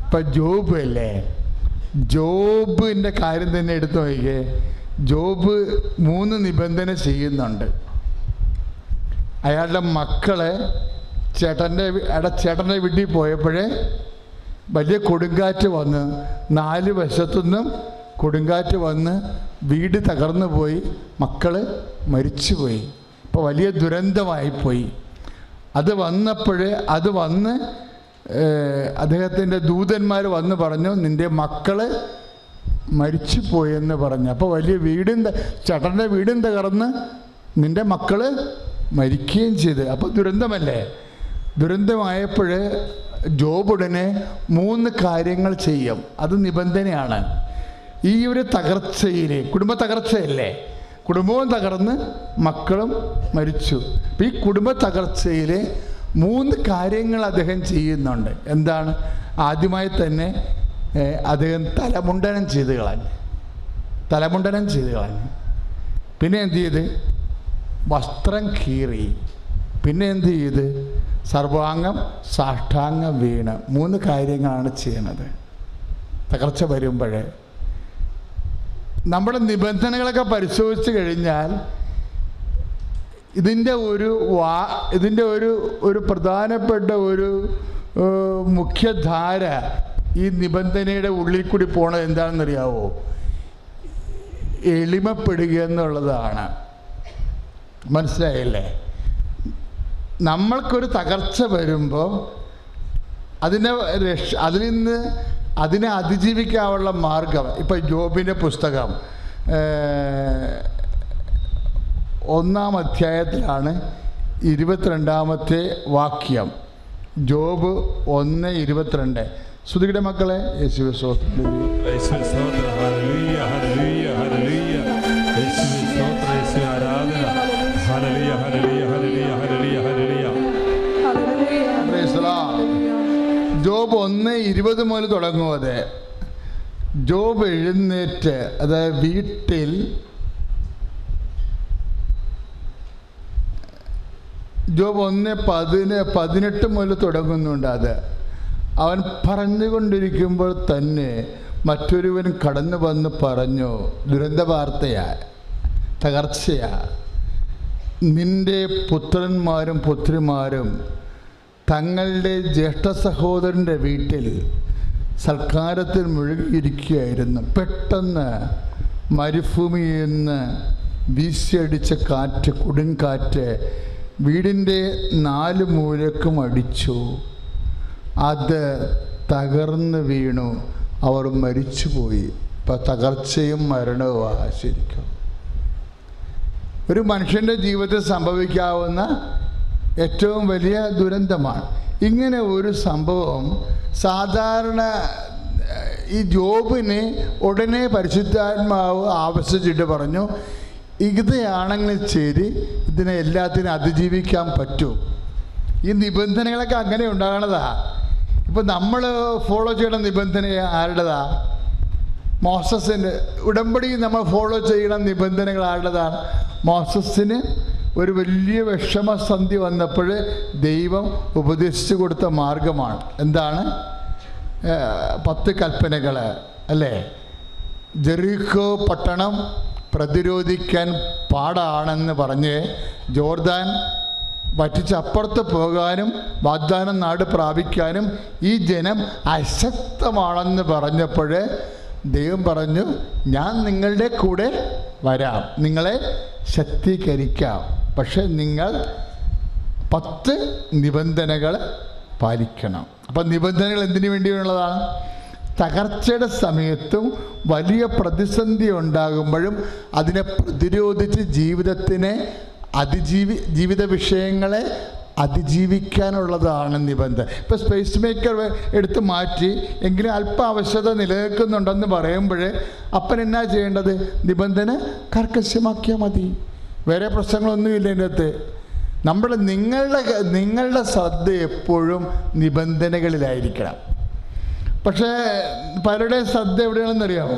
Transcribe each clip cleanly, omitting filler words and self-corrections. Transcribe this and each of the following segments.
ഇപ്പം ജോബ് അല്ലേ, ജോബിൻ്റെ കാര്യം തന്നെ എടുത്തു നോക്കിയേ. ജോബ് 3 നിബന്ധന ചെയ്യുന്നുണ്ട്. അയാളുടെ മക്കളെ ചേട്ടൻ്റെ വീട്ടിൽ പോയപ്പോഴേ വലിയ കൊടുങ്കാറ്റ് വന്ന് 4 വശത്തുനിന്നും കൊടുങ്കാറ്റ് വന്ന് വീട് തകർന്നു പോയി, മക്കൾ മരിച്ചുപോയി. ഇപ്പോൾ വലിയ ദുരന്തമായിപ്പോയി. അത് വന്ന് അദ്ദേഹത്തിൻ്റെ ദൂതന്മാർ വന്ന് പറഞ്ഞു, നിൻ്റെ മക്കൾ മരിച്ചു പോയെന്ന് പറഞ്ഞു. അപ്പോൾ വലിയ ചേട്ടൻ്റെ വീടും തകർന്ന് നിൻ്റെ മക്കൾ മരിക്കുകയും ചെയ്ത്. അപ്പോൾ ദുരന്തമല്ലേ. ദുരന്തമായപ്പോൾ ജോബുടനെ 3 കാര്യങ്ങൾ ചെയ്യും. അത് നിബന്ധനയാണ്. ഈ ഒരു തകർച്ചയിൽ, കുടുംബ തകർച്ചയല്ലേ, കുടുംബവും തകർന്ന് മക്കളും മരിച്ചു. അപ്പം ഈ കുടുംബ തകർച്ചയിൽ 3 കാര്യങ്ങൾ അദ്ദേഹം ചെയ്യുന്നുണ്ട്. എന്താണ്? ആദ്യമായി തന്നെ അദ്ദേഹം തലമുണ്ടനം ചെയ്ത് കളഞ്ഞു. പിന്നെ എന്ത് ചെയ്ത്? വസ്ത്രം കീറി. പിന്നെ എന്ത് ചെയ്ത്? സർവാംഗം സാഷ്ടാംഗം വീണ്. 3 കാര്യങ്ങളാണ് ചെയ്യുന്നത്. തകർച്ച വരുമ്പോഴേ നമ്മുടെ നിബന്ധനകളൊക്കെ പരിശോധിച്ച് കഴിഞ്ഞാൽ ഇതിൻ്റെ ഒരു പ്രധാനപ്പെട്ട ഒരു മുഖ്യധാര ഈ നിബന്ധനയുടെ ഉള്ളിൽ കൂടി പോണത് എന്താണെന്നറിയാവോ? എളിമപ്പെടുക എന്നുള്ളതാണ്. മനസ്സിലായില്ലേ? നമ്മൾക്കൊരു തകർച്ച വരുമ്പോൾ അതിനെ അതിജീവിക്കാനുള്ള മാർഗം. ഇപ്പം ജോബിൻ്റെ പുസ്തകം 1-ാം അധ്യായത്തിലാണ് 22-ാമത്തെ വാക്യം. ജോബ് 1:22. ശ്രുതിയുടെ മക്കളെ, യേശുവേ സ്തോത്രം. ജോബ് 1:20 മുതൽ തുടങ്ങുന്നത്. ജോബ് എഴുന്നേറ്റ്, അതായത് വീട്ടിൽ ജോബ് 1:18 മുതൽ തുടങ്ങുന്നുണ്ട്. അത് അവൻ പറഞ്ഞുകൊണ്ടിരിക്കുമ്പോൾ തന്നെ മറ്റൊരുവൻ കടന്നു വന്ന് പറഞ്ഞു, ദുരന്ത വാർത്തയാ, തകർച്ചയാ, നിന്റെ പുത്രന്മാരും പുത്രിമാരും തങ്ങളുടെ ജ്യേഷ്ഠ സഹോദരൻ്റെ വീട്ടിൽ സൽക്കാരത്തിൽ മുഴുകിയിരിക്കുകയായിരുന്നു. പെട്ടെന്ന് മരുഭൂമിയിൽ നിന്ന് വീശിയടിച്ച കാറ്റ്, കൊടുങ്കാറ്റ് വീടിൻ്റെ 4 മൂലക്കും അടിച്ചു. അത് തകർന്ന് വീണു, അവർ മരിച്ചുപോയി. ഇപ്പം തകർച്ചയും മരണവുമാണ് ശരിക്കും ഒരു മനുഷ്യൻ്റെ ജീവിതത്തിൽ സംഭവിക്കാവുന്ന ഏറ്റവും വലിയ ദുരന്തമാണ്. ഇങ്ങനെ ഒരു സംഭവം സാധാരണ ഈ ജോബിന് ഉടനെ പരിശുദ്ധാത്മാവ് ആവശ്യിച്ചിട്ട് പറഞ്ഞു, ഇതാണെങ്കിൽ ശരി, ഇതിനെ എല്ലാത്തിനും അതിജീവിക്കാൻ പറ്റും. ഈ നിബന്ധനകളൊക്കെ അങ്ങനെ ഉണ്ടാകണതാ. ഇപ്പം നമ്മൾ ഫോളോ ചെയ്യണ നിബന്ധന ആരുടേതാ? മോസസിൻ്റെ ഉടമ്പടി നമ്മൾ ഫോളോ ചെയ്യണ നിബന്ധനകൾ ആരുടേതാണ്? മോസസിന് ഒരു വലിയ വിഷമസന്ധി വന്നപ്പോൾ ദൈവം ഉപദേശിച്ചു കൊടുത്ത മാർഗമാണ്. എന്താണ്? 10 കൽപ്പനകൾ അല്ലേ? ജെറിക്കോ പട്ടണം പ്രതിരോധിക്കാൻ പാടാണെന്ന് പറഞ്ഞ് ജോർദാൻ വറ്റിച്ചപ്പുറത്ത് പോകാനും വാഗ്ദാനം നാട് പ്രാപിക്കാനും ഈ ജനം അശക്തമാണെന്ന് പറഞ്ഞപ്പോൾ ദൈവം പറഞ്ഞു, ഞാൻ നിങ്ങളുടെ കൂടെ വരാം, നിങ്ങളെ ശക്തീകരിക്കാം, പക്ഷെ നിങ്ങൾ 10 നിബന്ധനകൾ പാലിക്കണം. അപ്പം നിബന്ധനകൾ എന്തിനു വേണ്ടിയുള്ളതാണ്? തകർച്ചയുടെ സമയത്തും വലിയ പ്രതിസന്ധി ഉണ്ടാകുമ്പോഴും അതിനെ പ്രതിരോധിച്ച് ജീവിത വിഷയങ്ങളെ അതിജീവിക്കാനുള്ളതാണ് നിബന്ധന. ഇപ്പോൾ സ്പേസ് മേക്കർ എടുത്ത് മാറ്റി എങ്കിലും അല്പ ആവശ്യകത നിലനിൽക്കുന്നുണ്ടെന്ന് പറയുമ്പോൾ അപ്പൻ എന്നാ ചെയ്യേണ്ടത്? നിബന്ധന കർക്കശമാക്കിയാൽ മതി. വേറെ പ്രശ്നങ്ങളൊന്നുമില്ല ഇതിൻ്റെ അകത്ത്. നിങ്ങളുടെ ശ്രദ്ധ എപ്പോഴും നിബന്ധനകളിലായിരിക്കണം. പക്ഷേ പലരുടെ ശ്രദ്ധ എവിടെയാണെന്നറിയാമോ?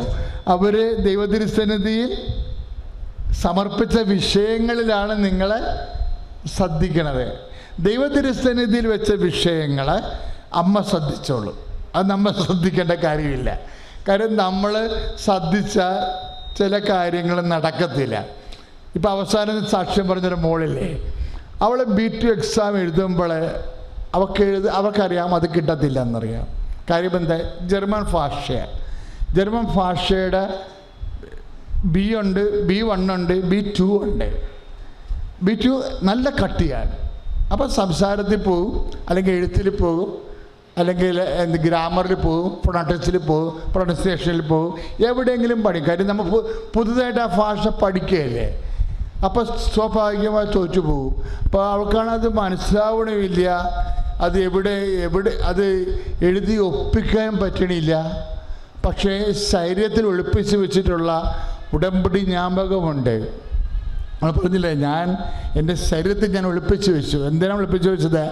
അവർ ദൈവതിരുസന്നിധിയിൽ സമർപ്പിച്ച വിഷയങ്ങളിലാണ് നിങ്ങളെ ശ്രദ്ധിക്കണത്. ദൈവതിരുസന്നിധിയിൽ വെച്ച വിഷയങ്ങൾ അമ്മ ശ്രദ്ധിച്ചോളൂ. അത് നമ്മൾ ശ്രദ്ധിക്കേണ്ട കാര്യമില്ല. കാര്യം നമ്മൾ ശ്രദ്ധിച്ച ചില കാര്യങ്ങൾ നടക്കത്തില്ല. ഇപ്പം അവസാനം സാക്ഷ്യം പറഞ്ഞൊരു മോളില്ലേ, അവൾ B2 എക്സാം എഴുതുമ്പോൾ അവർക്കറിയാം അത് കിട്ടത്തില്ല എന്നറിയാം. കാര്യം എന്താ? ജർമ്മൻ ഭാഷയാണ്. ജർമ്മൻ ഭാഷയുടെ B ഉണ്ട്, B1 ഉണ്ട്, B2 ഉണ്ട്. B2 നല്ല കട്ടിയാണ്. അപ്പം സംസാരത്തിൽ പോകും, അല്ലെങ്കിൽ എഴുത്തിൽ പോകും, അല്ലെങ്കിൽ ഗ്രാമറിൽ പോകും, പ്രൊണൗൺസിയേഷനിൽ പോകും, എവിടെയെങ്കിലും പഠിക്കും. കാര്യം നമ്മൾ പുതുതായിട്ട് ആ ഭാഷ പഠിക്കുകയല്ലേ. അപ്പോൾ സ്വാഭാവികമായി തോറ്റു പോകും. അപ്പോൾ അവൾക്കാണത് മനസ്സിലാവണമില്ല, അത് എവിടെ അത് എഴുതി ഒപ്പിക്കാൻ പറ്റണില്ല. പക്ഷേ ശരീരത്തിൽ ഒളിപ്പിച്ച് വെച്ചിട്ടുള്ള ഉടമ്പടി ജ്ഞാപകമുണ്ട്. നമ്മൾ പറഞ്ഞില്ലേ, ഞാൻ എൻ്റെ ശരീരത്തിൽ ഞാൻ ഒളിപ്പിച്ച് വെച്ചു. എന്തിനാണ് ഒളിപ്പിച്ച് വെച്ചത്?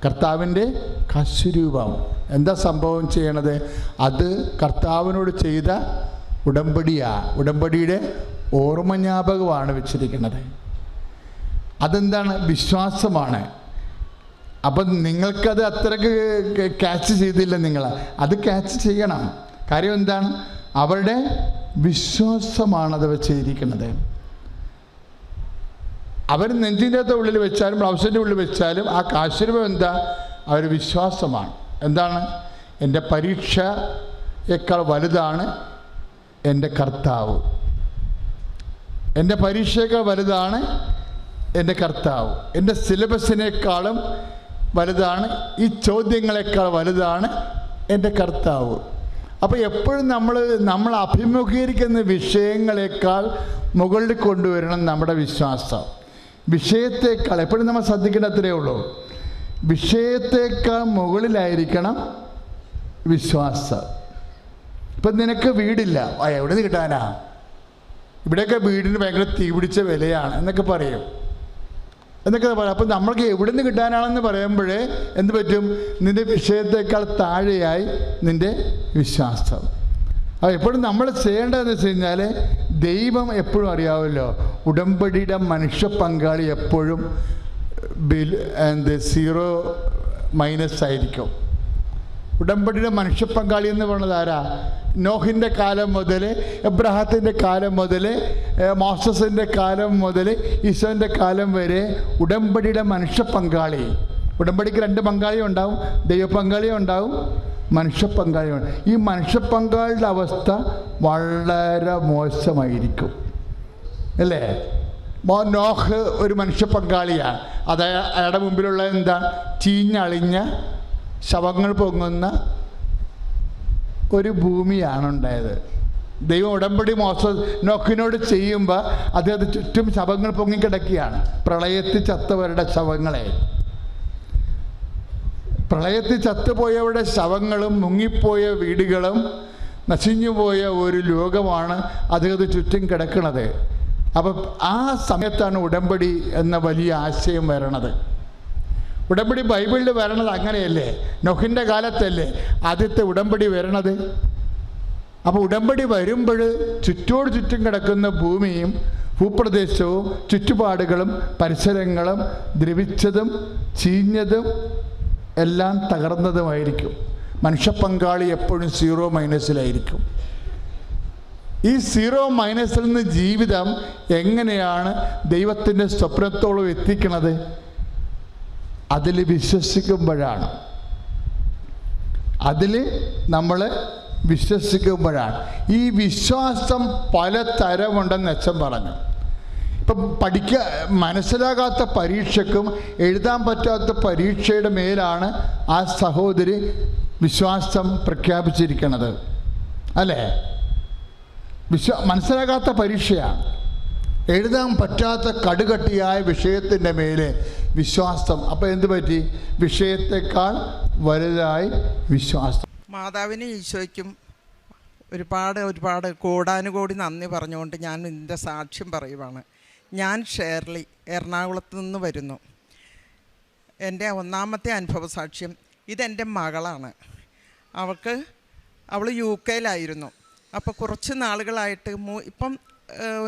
കർത്താവിൻ്റെ കശുരൂപം. എന്താ സംഭവം ചെയ്യണത്? അത് കർത്താവിനോട് ചെയ്ത ഉടമ്പടിയുടെ ഓർമ്മ ജ്ഞാപകമാണ് വെച്ചിരിക്കുന്നത്. അതെന്താണ്? വിശ്വാസമാണ്. അപ്പം നിങ്ങൾക്കത് അത്രയ്ക്ക് ക്യാച്ച് ചെയ്തില്ല. നിങ്ങൾ അത് ക്യാച്ച് ചെയ്യണം. കാര്യം എന്താണ്? അവരുടെ വിശ്വാസമാണത് വെച്ചിരിക്കുന്നത്. അവർ നെഞ്ചിൻ്റെ ഉള്ളിൽ വെച്ചാലും ബ്ലൗസിൻ്റെ ഉള്ളിൽ വെച്ചാലും ആ കാശുരൂപം എന്താ? അവർ വിശ്വാസമാണ്. എന്താണ്? എൻ്റെ പരീക്ഷയേക്കാൾ വലുതാണ് എൻ്റെ കർത്താവ്. എൻ്റെ പരീക്ഷയേക്കാൾ വലുതാണ് എൻ്റെ കർത്താവ്. എൻ്റെ സിലബസിനേക്കാളും വലുതാണ്, ഈ ചോദ്യങ്ങളെക്കാൾ വലുതാണ് എൻ്റെ കർത്താവ്. അപ്പോൾ എപ്പോഴും നമ്മൾ അഭിമുഖീകരിക്കുന്ന വിഷയങ്ങളെക്കാൾ മുകളിൽ കൊണ്ടുവരണം നമ്മുടെ വിശ്വാസം. വിഷയത്തേക്കാൾ എപ്പോഴും നമ്മൾ ശ്രദ്ധിക്കേണ്ട അത്രയേ ഉള്ളൂ. വിഷയത്തേക്കാൾ മുകളിലായിരിക്കണം വിശ്വാസം. ഇപ്പം നിനക്ക് വീടില്ല, എവിടെ നിന്ന് കിട്ടാനാ? ഇവിടെയൊക്കെ വീടിന് ഭയങ്കര തീ പിടിച്ച വിലയാണ് എന്നൊക്കെ പറയും. അപ്പം നമ്മൾക്ക് എവിടെ നിന്ന് കിട്ടാനാണെന്ന് പറയുമ്പോഴേ എന്ത് പറ്റും? നിൻ്റെ വിഷയത്തേക്കാൾ താഴെയായി നിൻ്റെ വിശ്വാസം. അപ്പോൾ എപ്പോഴും നമ്മൾ ചെയ്യേണ്ടതെന്ന് വെച്ച് കഴിഞ്ഞാൽ, ദൈവം എപ്പോഴും അറിയാമല്ലോ, ഉടമ്പടിയുടെ മനുഷ്യ പങ്കാളി എപ്പോഴും -0 ആയിരിക്കും. ഉടമ്പടിയുടെ മനുഷ്യ പങ്കാളി എന്ന് പറയുന്നത് ആരാ? നോഹിൻ്റെ കാലം മുതൽ, എബ്രഹാത്തിൻ്റെ കാലം മുതൽ, മോസസിൻ്റെ കാലം മുതൽ, ഈശോൻ്റെ കാലം വരെ ഉടമ്പടിയുടെ മനുഷ്യ പങ്കാളി. ഉടമ്പടിക്ക് 2 പങ്കാളിയും ഉണ്ടാവും, ദൈവ പങ്കാളിയും ഉണ്ടാവും, മനുഷ്യ പങ്കാളിയും. ഈ മനുഷ്യ പങ്കാളിയുടെ അവസ്ഥ വളരെ മോശമായിരിക്കും, അല്ലേ? നോഹ് ഒരു മനുഷ്യ പങ്കാളിയാണ്. അയാളുടെ മുമ്പിലുള്ള എന്താ? ചീഞ്ഞളിഞ്ഞ ശവങ്ങൾ പൊങ്ങുന്ന ഒരു ഭൂമിയാണ് ഉണ്ടായത്. ദൈവം ഉടമ്പടി നോഹിനോട് ചെയ്യുമ്പോൾ അദ്ദേഹത്തിന് ചുറ്റും ശവങ്ങൾ പൊങ്ങിക്കിടക്കുകയാണ്. പ്രളയത്തിൽ ചത്തവരുടെ ശവങ്ങളെ, പ്രളയത്തിൽ ചത്തുപോയവരുടെ ശവങ്ങളും മുങ്ങിപ്പോയ വീടുകളും നശിഞ്ഞുപോയ ഒരു ലോകമാണ് അദ്ദേഹത്തിന് ചുറ്റും കിടക്കുന്നത്. അപ്പം ആ സമയത്താണ് ഉടമ്പടി എന്ന വലിയ ആശയം വരണത്. ഉടമ്പടി ബൈബിളിൽ വരണത് അങ്ങനെയല്ലേ? നോഹിൻ്റെ കാലത്തല്ലേ ആദ്യത്തെ ഉടമ്പടി വരണത്. അപ്പോൾ ഉടമ്പടി വരുമ്പോൾ ചുറ്റോട് ചുറ്റും കിടക്കുന്ന ഭൂമിയും ഭൂപ്രദേശവും ചുറ്റുപാടുകളും പരിസരങ്ങളും ദ്രവിച്ചതും ചീഞ്ഞതും എല്ലാം തകർന്നതുമായിരിക്കും. മനുഷ്യ പങ്കാളി എപ്പോഴും 0 ഈ 0 നിന്ന് ജീവിതം എങ്ങനെയാണ് ദൈവത്തിൻ്റെ സ്വപ്നത്തോളം എത്തിക്കണത്? അതിൽ വിശ്വസിക്കുമ്പോഴാണ്. നമ്മൾ വിശ്വസിക്കുമ്പോഴാണ്. ഈ വിശ്വാസം പല തരമുണ്ടെന്ന് അച്ഛൻ പറഞ്ഞു. ഇപ്പം മനസ്സിലാകാത്ത പരീക്ഷയ്ക്കും എഴുതാൻ പറ്റാത്ത പരീക്ഷയുടെ മേലാണ് ആ സഹോദരി വിശ്വാസം പ്രഖ്യാപിച്ചിരിക്കുന്നത്, അല്ലേ? മനസ്സിലാകാത്ത പരീക്ഷയാണ്, എഴുതാൻ പറ്റാത്ത കടുകട്ടിയായ വിഷയത്തിൻ്റെ മേലെ വിശ്വാസം. അപ്പോൾ എന്ത് പറ്റി? വിഷയത്തെക്കാൾ വലുതായി വിശ്വാസം. മാതാവിനും ഈശോയ്ക്കും ഒരുപാട് കോടാനുകോടി നന്ദി പറഞ്ഞുകൊണ്ട് ഞാൻ ഇതിൻ്റെ സാക്ഷ്യം പറയുവാണ്. ഞാൻ ഷേർലി, എറണാകുളത്ത് നിന്ന് വരുന്നു. എൻ്റെ 1ാമത്തെ അനുഭവ സാക്ഷ്യം. ഇതെൻ്റെ മകളാണ്. അവൾ UK-യിലായിരുന്നു. അപ്പോൾ കുറച്ച് നാളുകളായിട്ട് ഇപ്പം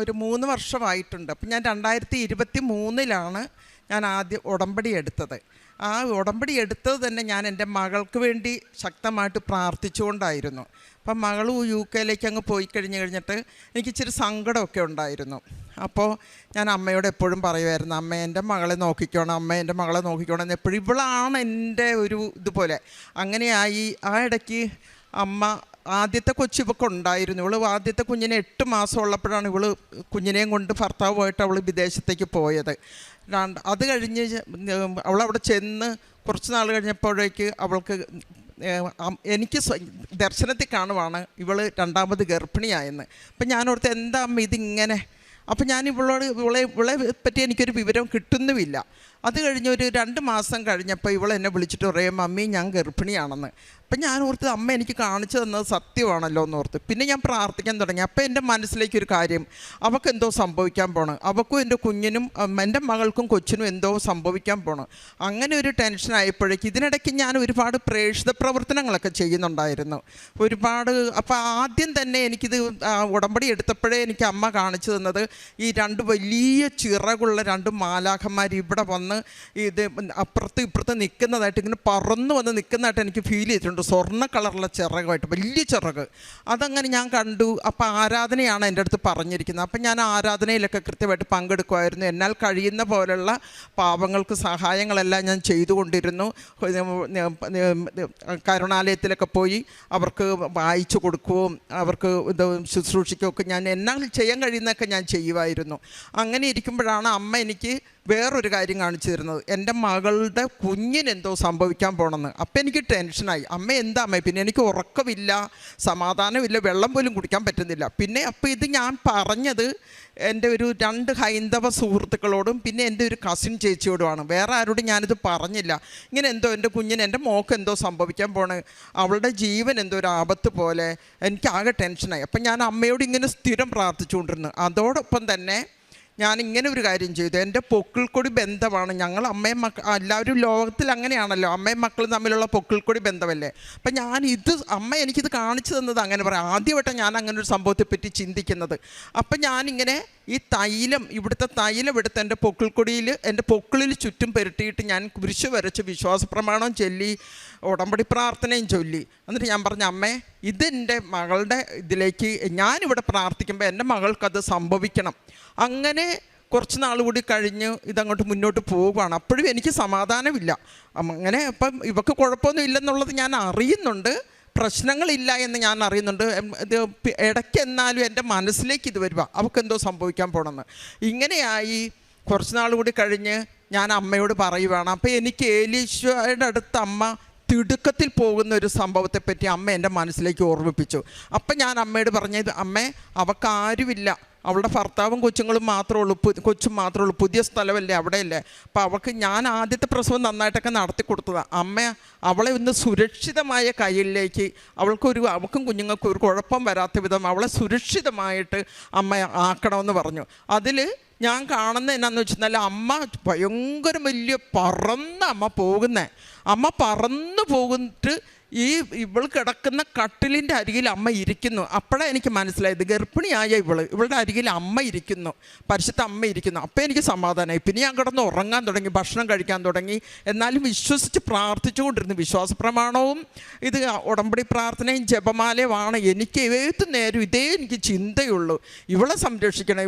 ഒരു 3 വർഷമായിട്ടുണ്ട്. അപ്പം ഞാൻ 2023 ഞാൻ ആദ്യം ഉടമ്പടി എടുത്തത്. ആ ഉടമ്പടി എടുത്തത് തന്നെ ഞാൻ എൻ്റെ മകൾക്ക് വേണ്ടി ശക്തമായിട്ട് പ്രാർത്ഥിച്ചുകൊണ്ടായിരുന്നു. അപ്പം മകൾ UK അങ്ങ് പോയി കഴിഞ്ഞിട്ട് എനിക്ക് ഇച്ചിരി സങ്കടമൊക്കെ ഉണ്ടായിരുന്നു. അപ്പോൾ ഞാൻ അമ്മയോട് എപ്പോഴും പറയുമായിരുന്നു, അമ്മ എൻ്റെ മകളെ നോക്കിക്കോണം, അമ്മ എൻ്റെ മകളെ നോക്കിക്കോണം എന്ന് എപ്പോഴും. ഇവളാണ് എൻ്റെ ഒരു ഇതുപോലെ. അങ്ങനെയായി ആ ഇടയ്ക്ക് അമ്മ ആദ്യത്തെ കൊച്ചു ഇവൾക്ക് ഉണ്ടായിരുന്നു. ഇവൾ ആദ്യത്തെ കുഞ്ഞിനെ 8 മാസം ഉള്ളപ്പോഴാണ് ഇവൾ കുഞ്ഞിനെയും കൊണ്ട് ഭർത്താവുമായിട്ട് അവൾ വിദേശത്തേക്ക് പോയത്. അത് കഴിഞ്ഞ് അവളവിടെ ചെന്ന് കുറച്ച് നാൾ കഴിഞ്ഞപ്പോഴേക്ക് അവൾക്ക് എനിക്ക് ദർശനത്തിൽ കാണുവാണ് ഇവൾ 2ാമത് ഗർഭിണിയായെന്ന്. അപ്പം ഞാനോർത്ത് എന്താ അമ്മ ഇതിങ്ങനെ. അപ്പം ഞാൻ ഇവളെ പറ്റി എനിക്കൊരു വിവരം കിട്ടുന്നുമില്ല. അത് കഴിഞ്ഞ് ഒരു 2 മാസം കഴിഞ്ഞപ്പോൾ ഇവളെന്നെ വിളിച്ചിട്ട് പറയും, മമ്മി ഞാൻ ഗർഭിണിയാണെന്ന്. അപ്പം ഞാൻ ഓർത്ത് അമ്മ എനിക്ക് കാണിച്ചു തന്നത് സത്യമാണല്ലോ എന്ന് ഓർത്ത്. പിന്നെ ഞാൻ പ്രാർത്ഥിക്കാൻ തുടങ്ങി. അപ്പോൾ എൻ്റെ മനസ്സിലേക്കൊരു കാര്യം, അവൾക്ക് എന്തോ സംഭവിക്കാൻ പോണ്, അവൾക്കും എൻ്റെ കുഞ്ഞിനും എൻ്റെ മകൾക്കും കൊച്ചിനും എന്തോ സംഭവിക്കാൻ പോണ്. അങ്ങനെ ഒരു ടെൻഷനായപ്പോഴേക്ക് ഇതിനിടയ്ക്ക് ഞാൻ ഒരുപാട് പ്രേക്ഷിത പ്രവർത്തനങ്ങളൊക്കെ ചെയ്യുന്നുണ്ടായിരുന്നു ഒരുപാട്. അപ്പോൾ ആദ്യം തന്നെ എനിക്കിത് ഉടമ്പടി എടുത്തപ്പോഴേ എനിക്ക് അമ്മ കാണിച്ചു തന്നത് ഈ 2 വലിയ ചിറകുള്ള 2 മാലാഖന്മാർ ഇവിടെ വന്ന് ഇത് അപ്പുറത്തും ഇപ്പുറത്തും നിൽക്കുന്നതായിട്ട്, ഇങ്ങനെ പറന്നു വന്ന് നിൽക്കുന്നതായിട്ട് എനിക്ക് ഫീൽ ചെയ്തിട്ടുണ്ട്. സ്വർണ്ണ കളറുള്ള ചിറകായിട്ട്, വലിയ ചിറക്. അതങ്ങനെ ഞാൻ കണ്ടു. അപ്പോൾ ആരാധനയാണ് എൻ്റെ അടുത്ത് പറഞ്ഞിരിക്കുന്നത്. അപ്പം ഞാൻ ആരാധനയിലൊക്കെ കൃത്യമായിട്ട് പങ്കെടുക്കുമായിരുന്നു. എന്നാൽ കഴിയുന്ന പോലുള്ള പാവങ്ങൾക്ക് സഹായങ്ങളെല്ലാം ഞാൻ ചെയ്തുകൊണ്ടിരുന്നു. കരുണാലയത്തിലൊക്കെ പോയി അവർക്ക് വായിച്ചു കൊടുക്കുകയും അവർക്ക് ഇത് ശുശ്രൂഷിക്കുകയൊക്കെ ഞാൻ എന്നാൽ ചെയ്യാൻ കഴിയുന്നതൊക്കെ ഞാൻ ചെയ്യുമായിരുന്നു. അങ്ങനെ ഇരിക്കുമ്പോഴാണ് അമ്മ എനിക്ക് വേറൊരു കാര്യം കാണിച്ചു തരുന്നത്. എൻ്റെ മകളുടെ കുഞ്ഞിനെന്തോ സംഭവിക്കാൻ പോകണമെന്ന്. അപ്പം എനിക്ക് ടെൻഷനായി. അമ്മ എന്താ അമ്മ, പിന്നെ എനിക്ക് ഉറക്കമില്ല, സമാധാനമില്ല, വെള്ളം പോലും കുടിക്കാൻ പറ്റുന്നില്ല. പിന്നെ അപ്പോൾ ഇത് ഞാൻ പറഞ്ഞത് എൻ്റെ ഒരു 2 ഹൈന്ദവ സുഹൃത്തുക്കളോടും പിന്നെ എൻ്റെ ഒരു കസിൻ ചേച്ചിയോടുമാണ്. വേറെ ആരോടും ഞാനിത് പറഞ്ഞില്ല. ഇങ്ങനെ എന്തോ എൻ്റെ കുഞ്ഞിന്, എൻ്റെ മോൾക്ക് എന്തോ സംഭവിക്കാൻ പോണ്, അവളുടെ ജീവൻ എന്തോ ഒരു ആപത്ത് പോലെ. എനിക്കാകെ ടെൻഷനായി. അപ്പം ഞാൻ അമ്മയോട് ഇങ്ങനെ സ്ഥിരം പ്രാർത്ഥിച്ചുകൊണ്ടിരുന്നു. അതോടൊപ്പം തന്നെ ഞാൻ ഇങ്ങനെ ഒരു കാര്യം ചെയ്തു. എൻ്റെ പൊക്കിൾക്കൊടി ബന്ധമാണ് ഞങ്ങൾ അമ്മയും എല്ലാവരും ലോകത്തിൽ അങ്ങനെയാണല്ലോ, അമ്മയും മക്കളും തമ്മിലുള്ള പൊക്കിൾക്കൊടി ബന്ധമല്ലേ. അപ്പം അമ്മ എനിക്കിത് കാണിച്ചു തന്നത് അങ്ങനെ പറയാം. ആദ്യമായിട്ടാണ് ഞാൻ അങ്ങനെ ഒരു സംഭവത്തെപ്പറ്റി ചിന്തിക്കുന്നത്. അപ്പം ഞാനിങ്ങനെ ഈ തൈലം, ഇവിടുത്തെ തൈലം എടുത്ത് എൻ്റെ പൊക്കിൾക്കൊടിയിൽ, എൻ്റെ പൊക്കിളിൽ ചുറ്റും പുരട്ടിയിട്ട് ഞാൻ കുരിശ് വരച്ച് വിശ്വാസ പ്രമാണം ചൊല്ലി ഉടമ്പടി പ്രാർത്ഥനയും ചൊല്ലി. എന്നിട്ട് ഞാൻ പറഞ്ഞു, അമ്മേ ഇതെൻ്റെ മകളുടെ ഇതിലേക്ക് ഞാനിവിടെ പ്രാർത്ഥിക്കുമ്പോൾ എൻ്റെ മകൾക്കത് സംഭവിക്കണം. അങ്ങനെ കുറച്ച് നാൾ കൂടി കഴിഞ്ഞ് ഇതങ്ങോട്ട് മുന്നോട്ട് പോവുകയാണ്. അപ്പോഴും എനിക്ക് സമാധാനമില്ല. അങ്ങനെ അപ്പം ഇവൾക്ക് കുഴപ്പമൊന്നും ഇല്ലെന്നുള്ളത് ഞാൻ അറിയുന്നുണ്ട്, പ്രശ്നങ്ങളില്ല എന്ന് ഞാൻ അറിയുന്നുണ്ട്. ഇത് ഇടയ്ക്ക് എന്നാലും എൻ്റെ മനസ്സിലേക്ക് ഇത് വരുക, അവൾക്കെന്തോ സംഭവിക്കാൻ പോകണമെന്ന്. ഇങ്ങനെയായി കുറച്ച് നാൾ കൂടി കഴിഞ്ഞ് ഞാൻ അമ്മയോട് പറയുവാണ്. അപ്പോൾ എനിക്ക് ഏലീശോയുടെ അടുത്ത് അമ്മ തിടുക്കത്തിൽ പോകുന്ന ഒരു സംഭവത്തെപ്പറ്റി അമ്മ എൻ്റെ മനസ്സിലേക്ക് ഓർമ്മിപ്പിച്ചു. അപ്പം ഞാൻ അമ്മയോട് പറഞ്ഞത്, അമ്മേ അവൾക്ക് ആരുമില്ല, അവളുടെ ഭർത്താവും കൊച്ചുങ്ങളും മാത്രമേ ഉള്ളൂ, കൊച്ചും മാത്രമേ ഉള്ളൂ, പുതിയ സ്ഥലമല്ലേ, അവിടെയല്ലേ. അപ്പോൾ അവൾക്ക് ഞാൻ ആദ്യത്തെ പ്രസവം നന്നായിട്ടൊക്കെ നടത്തി കൊടുത്തതാണ്. അമ്മ അവളെ ഒന്ന് സുരക്ഷിതമായ കയ്യിലേക്ക്, അവൾക്കും കുഞ്ഞുങ്ങൾക്കും ഒരു കുഴപ്പം വരാത്ത വിധം അവളെ സുരക്ഷിതമായിട്ട് അമ്മ ആക്കണമെന്ന് പറഞ്ഞു. അതിൽ ഞാൻ കാണുന്നത് എന്നാന്ന് വെച്ചാൽ അമ്മ ഭയങ്കര വലിയ പറന്ന അമ്മ പറന്നു പോയിട്ട് ഇവൾ കിടക്കുന്ന കട്ടിലിൻ്റെ അരികിൽ അമ്മ ഇരിക്കുന്നു. അപ്പോഴാണ് എനിക്ക് മനസ്സിലായത് ഗർഭിണിയായ ഇവളുടെ അരികിൽ അമ്മ ഇരിക്കുന്നു, പരിശുദ്ധ അമ്മ ഇരിക്കുന്നു. അപ്പോൾ എനിക്ക് സമാധാനമായി. പിന്നെ ഞാൻ കിടന്ന് ഉറങ്ങാൻ തുടങ്ങി, ഭക്ഷണം കഴിക്കാൻ തുടങ്ങി. എന്നാലും വിശ്വസിച്ച് പ്രാർത്ഥിച്ചുകൊണ്ടിരുന്നു. വിശ്വാസ പ്രമാണവും ഇത് ഉടമ്പടി പ്രാർത്ഥനയും ജപമാലയുമാണ്. എനിക്ക് ഏത് നേരം ഇതേ എനിക്ക് ചിന്തയുള്ളൂ, ഇവളെ സംരക്ഷിക്കണം,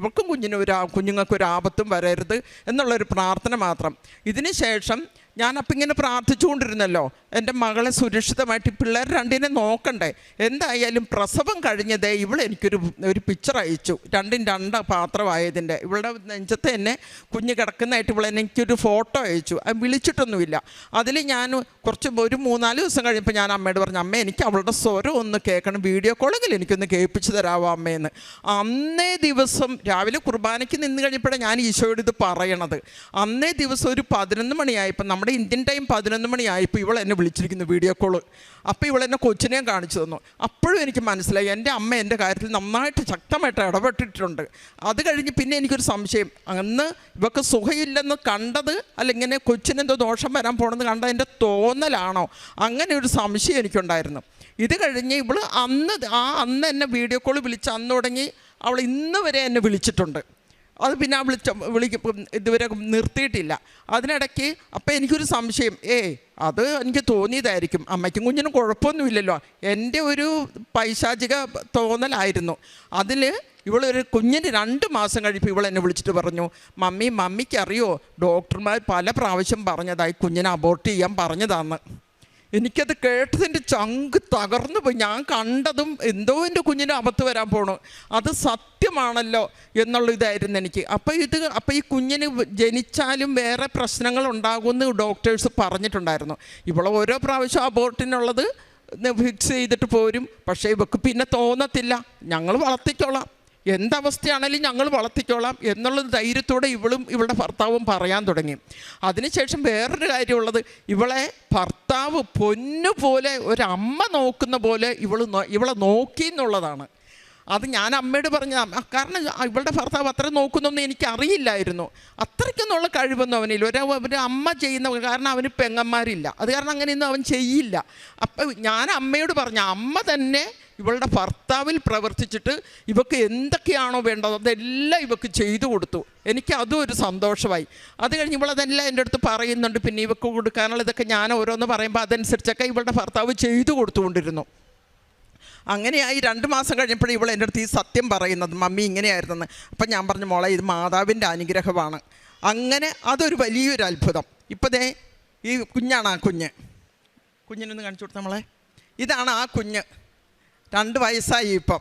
ഇവൾക്കും കുഞ്ഞുങ്ങൾക്കും ഒരു ആപത്തും വരരുത് എന്നുള്ളൊരു പ്രാർത്ഥന മാത്രം. ഇതിന് ശേഷം ഞാനപ്പം ഇങ്ങനെ പ്രാർത്ഥിച്ചുകൊണ്ടിരുന്നല്ലോ, എൻ്റെ മകളെ സുരക്ഷിതമായിട്ട് പിള്ളേർ 2നെ നോക്കണ്ടേ. എന്തായാലും പ്രസവം കഴിഞ്ഞതേ എനിക്കൊരു പിക്ചർ അയച്ചു, 2 പാത്രമായതിൻ്റെ. ഇവളുടെ നെഞ്ചത്തെ എന്നെ കുഞ്ഞ് കിടക്കുന്നതായിട്ട് എനിക്കൊരു ഫോട്ടോ അയച്ചു. അത് വിളിച്ചിട്ടൊന്നുമില്ല. അതിൽ ഞാൻ ഒരു 3-4 ദിവസം കഴിയുമ്പോൾ ഞാൻ അമ്മയോട് പറഞ്ഞു, അമ്മ എനിക്ക് അവളുടെ സ്വരം ഒന്ന് കേൾക്കണം, വീഡിയോ കോളെങ്കിലും എനിക്കൊന്ന് കേൾപ്പിച്ച് തരാമോ അമ്മയെന്ന്. അന്നേ ദിവസം രാവിലെ കുർബാനയ്ക്ക് നിന്ന് കഴിഞ്ഞപ്പോഴാണ് ഞാൻ ഈശോയോട് ഇത് പറയണത്. അന്നേ ദിവസം ഒരു 11 മണിയായപ്പോൾ, നമ്മുടെ ഇന്ത്യൻ ടൈം 11 മണിയായപ്പോൾ ഇവളെന്നെ വിളിച്ചിരിക്കുന്നു വീഡിയോ കോള്. അപ്പോൾ ഇവളെന്നെ കൊച്ചിനെയും കാണിച്ചു തന്നു. അപ്പോഴും എനിക്ക് മനസ്സിലായി എൻ്റെ അമ്മ എൻ്റെ കാര്യത്തിൽ നന്നായിട്ട് ശക്തമായിട്ട് ഇടപെട്ടിട്ടുണ്ട്. അത് കഴിഞ്ഞ് പിന്നെ എനിക്കൊരു സംശയം, അന്ന് ഇവൾക്ക് സുഖമില്ലെന്ന് കണ്ടത് ഇങ്ങനെ കൊച്ചിനെന്തോ ദോഷം വരാൻ പോകണമെന്ന് കണ്ടത് എൻ്റെ തോന്നലാണോ, അങ്ങനെ ഒരു സംശയം എനിക്കുണ്ടായിരുന്നു. ഇത് കഴിഞ്ഞ് അന്ന് എന്നെ വീഡിയോ കോൾ വിളിച്ച് അന്ന് തുടങ്ങി അവൾ ഇന്ന് വരെ എന്നെ വിളിച്ചിട്ടുണ്ട്. അത് പിന്നെ വിളിക്കും ഇതുവരെ നിർത്തിയിട്ടില്ല. അതിനിടയ്ക്ക് അപ്പം എനിക്കൊരു സംശയം, അത് എനിക്ക് തോന്നിയതായിരിക്കും, അമ്മയ്ക്കും കുഞ്ഞിനും കുഴപ്പമൊന്നുമില്ലല്ലോ, എൻ്റെ ഒരു പൈശാചിക തോന്നലായിരുന്നു. അതിൽ ഇവളൊരു കുഞ്ഞിന് 2 മാസം കഴിയുമ്പോൾ ഇവളെന്നെ വിളിച്ചിട്ട് പറഞ്ഞു, മമ്മിക്കറിയോ ഡോക്ടർമാർ പല പ്രാവശ്യം പറഞ്ഞതായി കുഞ്ഞിനെ അബോർട്ട് ചെയ്യാൻ പറഞ്ഞതാന്ന്. എനിക്കത് കേട്ടതിൻ്റെ ചങ്ക് തകർന്നു പോയി. ഞാൻ കണ്ടതും എന്തോ എൻ്റെ കുഞ്ഞിന് അബദ്ധം വരാൻ പോണു, അത് സത്യമാണല്ലോ എന്നുള്ള ഇതായിരുന്നു എനിക്ക്. അപ്പോൾ ഈ കുഞ്ഞിന് ജനിച്ചാലും വേറെ പ്രശ്നങ്ങൾ ഉണ്ടാകുമെന്ന് ഡോക്ടേഴ്സ് പറഞ്ഞിട്ടുണ്ടായിരുന്നു. ഇവിടെ ഓരോ പ്രാവശ്യം അബോർട്ടിനുള്ളത് ഫിക്സ് ചെയ്തിട്ട് പോരും, പക്ഷേ ഇവക്ക് പിന്നെ തോന്നത്തില്ല, ഞങ്ങൾ വളർത്തിക്കോളാം, എന്തവസ്ഥയാണെങ്കിലും ഞങ്ങൾ വളർത്തിക്കോളാം എന്നുള്ള ധൈര്യത്തോടെ ഇവളുടെ ഭർത്താവും പറയാൻ തുടങ്ങി. അതിനുശേഷം വേറൊരു കാര്യമുള്ളത്, ഇവളെ ഭർത്താവ് പൊന്നുപോലെ ഒരമ്മ നോക്കുന്ന പോലെ ഇവളെ നോക്കി എന്നുള്ളതാണ്. അത് ഞാൻ അമ്മയോട് പറഞ്ഞ, കാരണം ഇവളുടെ ഭർത്താവ് അത്ര നോക്കുന്നൊന്നും എനിക്കറിയില്ലായിരുന്നു. അത്രയ്ക്കൊന്നുള്ള കഴിവൊന്നും അവനില്ല. ഒരു അമ്മ ചെയ്യുന്ന, കാരണം അവന് പെങ്ങന്മാരില്ല, അത് കാരണം അങ്ങനെയൊന്നും അവൻ ചെയ്യില്ല. അപ്പം ഞാൻ അമ്മയോട് പറഞ്ഞ, അമ്മ തന്നെ ഇവളുടെ ഭർത്താവിൽ പ്രവർത്തിച്ചിട്ട് ഇവക്ക് എന്തൊക്കെയാണോ വേണ്ടത് അതെല്ലാം ഇവക്ക് ചെയ്തു കൊടുത്തു. എനിക്ക് അതും ഒരു സന്തോഷമായി. അത് കഴിഞ്ഞ് ഇവളതെല്ലാം എൻ്റെ അടുത്ത് പറയുന്നുണ്ട്. പിന്നെ ഇവക്ക് കൊടുക്കാനുള്ള ഇതൊക്കെ ഞാൻ ഓരോന്ന് പറയുമ്പോൾ അതനുസരിച്ചൊക്കെ ഇവളുടെ ഭർത്താവ് ചെയ്തു കൊടുത്തുകൊണ്ടിരുന്നു. അങ്ങനെയായി 2 മാസം കഴിഞ്ഞപ്പോൾ ഇവൾ എൻ്റെ അടുത്ത് ഈ സത്യം പറയുന്നത്, മമ്മി ഇങ്ങനെയായിരുന്നെന്ന്. അപ്പം ഞാൻ പറഞ്ഞു, മോളെ ഇത് മാതാവിൻ്റെ അനുഗ്രഹമാണ്. അങ്ങനെ അതൊരു വലിയൊരു അത്ഭുതം. ഇപ്പോൾ ദേ ഈ കുഞ്ഞാണ്, ആ കുഞ്ഞിനൊന്ന് കാണിച്ചു കൊടുത്ത നമ്മളെ, ഇതാണ് ആ കുഞ്ഞ്. 2 വയസ്സായി. ഇപ്പം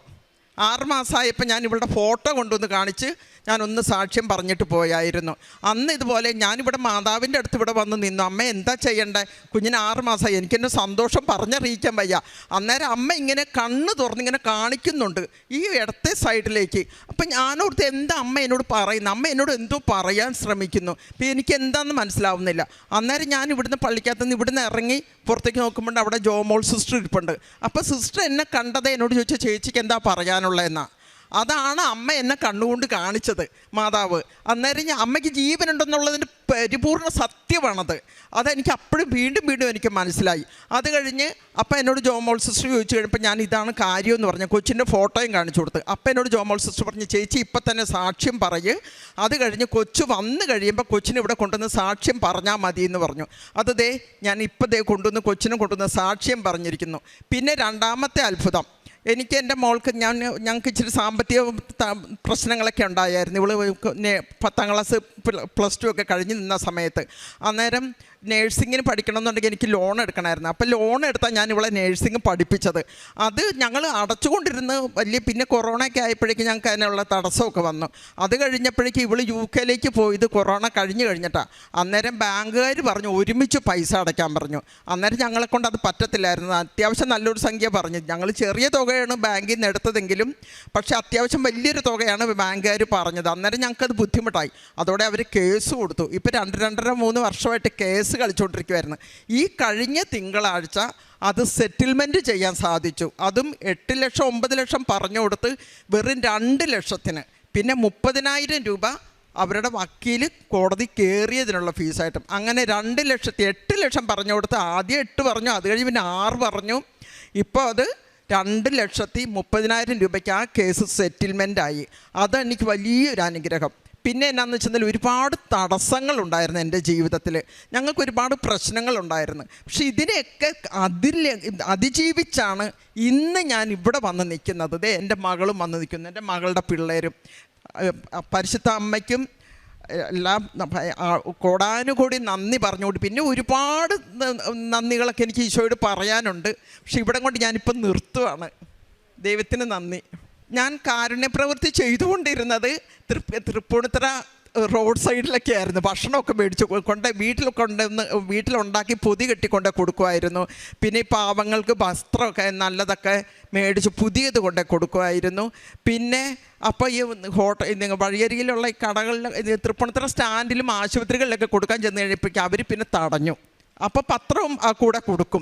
6 മാസമായപ്പോൾ ഞാൻ ഇവളുടെ ഫോട്ടോ കൊണ്ടുവന്ന് കാണിച്ച് ഞാനൊന്ന് സാക്ഷ്യം പറഞ്ഞിട്ട് പോയായിരുന്നു. അന്ന് ഇതുപോലെ ഞാനിവിടെ മാതാവിൻ്റെ അടുത്ത് ഇവിടെ വന്ന് നിന്നു. അമ്മ എന്താ ചെയ്യണ്ടേ, കുഞ്ഞിന് 6 മാസമായി, എനിക്കെന്നെ സന്തോഷം പറഞ്ഞറിയിക്കാൻ വയ്യ. അന്നേരം അമ്മ ഇങ്ങനെ കണ്ണ് തുറന്നിങ്ങനെ കാണിക്കുന്നുണ്ട് ഈ ഇടത്തെ സൈഡിലേക്ക്. അപ്പം ഞാനോർത്ത് എന്താ അമ്മ എന്നോട് പറയുന്നത്, അമ്മ എന്നോട് എന്തോ പറയാൻ ശ്രമിക്കുന്നു, ഇപ്പം എനിക്ക് എന്താണെന്ന് മനസ്സിലാവുന്നില്ല. അന്നേരം ഞാൻ ഇവിടുന്ന് പള്ളിക്കകത്തുനിന്ന് ഇവിടുന്ന് ഇറങ്ങി പുറത്തേക്ക് നോക്കുമ്പോൾ അവിടെ ജോമോൾ സിസ്റ്റർ ഇരിപ്പുണ്ട്. അപ്പോൾ സിസ്റ്റർ എന്നെ കണ്ടത് എന്നോട് ചോദിച്ചാൽ, ചേച്ചിക്ക് എന്താ പറയാനുള്ളതെന്നാണ്. അതാണ് അമ്മ എന്നെ കണ്ണുകൊണ്ട് കാണിച്ചത്, മാതാവ്. അന്നേരം അമ്മയ്ക്ക് ജീവനുണ്ടെന്നുള്ളതിൻ്റെ പരിപൂർണ്ണ സത്യമാണത്. അതെനിക്ക് അപ്പോഴും വീണ്ടും എനിക്ക് മനസ്സിലായി. അത് കഴിഞ്ഞ് അപ്പം എന്നോട് ജോമോൾ സിസ്റ്റർ ചോദിച്ചു കഴിഞ്ഞപ്പോൾ ഞാൻ ഇതാണ് കാര്യം എന്ന് പറഞ്ഞു കൊച്ചിൻ്റെ ഫോട്ടോയും കാണിച്ചു കൊടുത്ത്. അപ്പം എന്നോട് ജോമോൾ സിസ്റ്റർ പറഞ്ഞു, ചേച്ചി ഇപ്പം തന്നെ സാക്ഷ്യം പറയ്, അത് കഴിഞ്ഞ് കൊച്ചു വന്നു കഴിയുമ്പോൾ കൊച്ചിനെ ഇവിടെ കൊണ്ടുവന്ന് സാക്ഷ്യം പറഞ്ഞാൽ മതി എന്ന് പറഞ്ഞു. അത് ഞാൻ ഇപ്പം കൊണ്ടുവന്ന് കൊച്ചിനെ കൊണ്ടുവന്ന് സാക്ഷ്യം പറഞ്ഞിരിക്കുന്നു. പിന്നെ 2ാമത്തെ അത്ഭുതം, എനിക്ക് എൻ്റെ മോൾക്ക് ഞങ്ങൾക്ക് ഇച്ചിരി സാമ്പത്തിക പ്രശ്നങ്ങളൊക്കെ ഉണ്ടായിരുന്നു. ഇവൾ 10ാം ക്ലാസ് +2 ഒക്കെ കഴിഞ്ഞ് നിന്ന സമയത്ത്. അന്നേരം നേഴ്സിങ്ങിന് പഠിക്കണമെന്നുണ്ടെങ്കിൽ എനിക്ക് ലോൺ എടുക്കണമായിരുന്നു. അപ്പോൾ ലോൺ എടുത്താൽ ഞാൻ ഇവളെ നേഴ്സിങ് പഠിപ്പിച്ചത്. അത് ഞങ്ങൾ അടച്ചുകൊണ്ടിരുന്ന് പിന്നെ കൊറോണയൊക്കെ ആയപ്പോഴേക്കും ഞങ്ങൾക്ക് അതിനുള്ള തടസ്സമൊക്കെ വന്നു. അത് കഴിഞ്ഞപ്പോഴേക്കും ഇവൾ UK പോയത് കൊറോണ കഴിഞ്ഞിട്ടാണ്. അന്നേരം ബാങ്കുകാർ പറഞ്ഞു ഒരുമിച്ച് പൈസ അടയ്ക്കാൻ പറഞ്ഞു. അന്നേരം ഞങ്ങളെ കൊണ്ട് അത് പറ്റത്തില്ലായിരുന്നു. അത്യാവശ്യം നല്ലൊരു സംഖ്യ പറഞ്ഞു. ഞങ്ങൾ ചെറിയ തുകയാണ് ബാങ്കിൽ നിന്ന് എടുത്തതെങ്കിലും പക്ഷേ അത്യാവശ്യം വലിയൊരു തുകയാണ് ബാങ്കുകാർ പറഞ്ഞത്. അന്നേരം ഞങ്ങൾക്കത് ബുദ്ധിമുട്ടായി. അതോടെ അവർ കേസ് കൊടുത്തു. ഇപ്പോൾ 2-2.5-3 വർഷമായിട്ട് കേസ് കളിച്ചുകൊണ്ടിരിക്കുമായിരുന്നു. ഈ കഴിഞ്ഞ തിങ്കളാഴ്ച അത് സെറ്റിൽമെൻറ്റ് ചെയ്യാൻ സാധിച്ചു. അതും 8 ലക്ഷം 9 ലക്ഷം പറഞ്ഞു കൊടുത്ത് വെറും 2 ലക്ഷത്തിന്. പിന്നെ 30,000 രൂപ അവരുടെ വക്കീൽ കോടതി കയറിയതിനുള്ള ഫീസായിട്ടും. അങ്ങനെ 2 ലക്ഷത്തി 8 ലക്ഷം പറഞ്ഞു കൊടുത്ത് ആദ്യം 8 പറഞ്ഞു, അത് കഴിഞ്ഞ് പിന്നെ 6 പറഞ്ഞു. ഇപ്പോൾ അത് 2,30,000 രൂപയ്ക്ക് ആ കേസ് സെറ്റിൽമെൻറ്റായി. അതെനിക്ക് വലിയൊരു അനുഗ്രഹം. പിന്നെ എന്നാന്ന് വെച്ചാൽ ഒരുപാട് തടസ്സങ്ങളുണ്ടായിരുന്നു എൻ്റെ ജീവിതത്തിൽ. ഞങ്ങൾക്ക് ഒരുപാട് പ്രശ്നങ്ങളുണ്ടായിരുന്നു. പക്ഷെ ഇതിനെയൊക്കെ അതിജീവിച്ചാണ് ഇന്ന് ഞാൻ ഇവിടെ വന്ന് നിൽക്കുന്നത്. എൻ്റെ മകളും വന്ന് നിൽക്കുന്നു, എൻ്റെ മകളുടെ പിള്ളേരും. പരിശുദ്ധ അമ്മയ്ക്കും എല്ലാം കോടാനുകൂടി നന്ദി പറഞ്ഞുകൊണ്ട് പിന്നെ ഒരുപാട് നന്ദികളൊക്കെ എനിക്ക് ഈശോയോട് പറയാനുണ്ട്. പക്ഷെ ഇവിടെ കൊണ്ട് ഞാനിപ്പം നിർത്തുവാണ്. ദൈവത്തിന് നന്ദി. ഞാൻ കാരുണ്യപ്രവൃത്തി ചെയ്തുകൊണ്ടിരുന്നത് തൃപ്പൂണിത്തുറ റോഡ് സൈഡിലൊക്കെ ആയിരുന്നു. ഭക്ഷണമൊക്കെ മേടിച്ച് വീട്ടിലുണ്ടാക്കി പൊതി കെട്ടിക്കൊണ്ട് കൊടുക്കുമായിരുന്നു. പിന്നെ ഈ പാവങ്ങൾക്ക് വസ്ത്രമൊക്കെ നല്ലതൊക്കെ മേടിച്ച് പുതിയത് കൊണ്ട് കൊടുക്കുമായിരുന്നു. പിന്നെ അപ്പോൾ ഈ വഴിയരികിലുള്ള ഈ കടകളിൽ തൃപ്പൂണിത്തുറ സ്റ്റാൻഡിലും ആശുപത്രികളിലൊക്കെ കൊടുക്കാൻ ചെന്ന് കഴിയുമ്പോഴേക്കും അവർ പിന്നെ തടഞ്ഞു. അപ്പോൾ പത്രവും ആ കൂടെ കൊടുക്കും.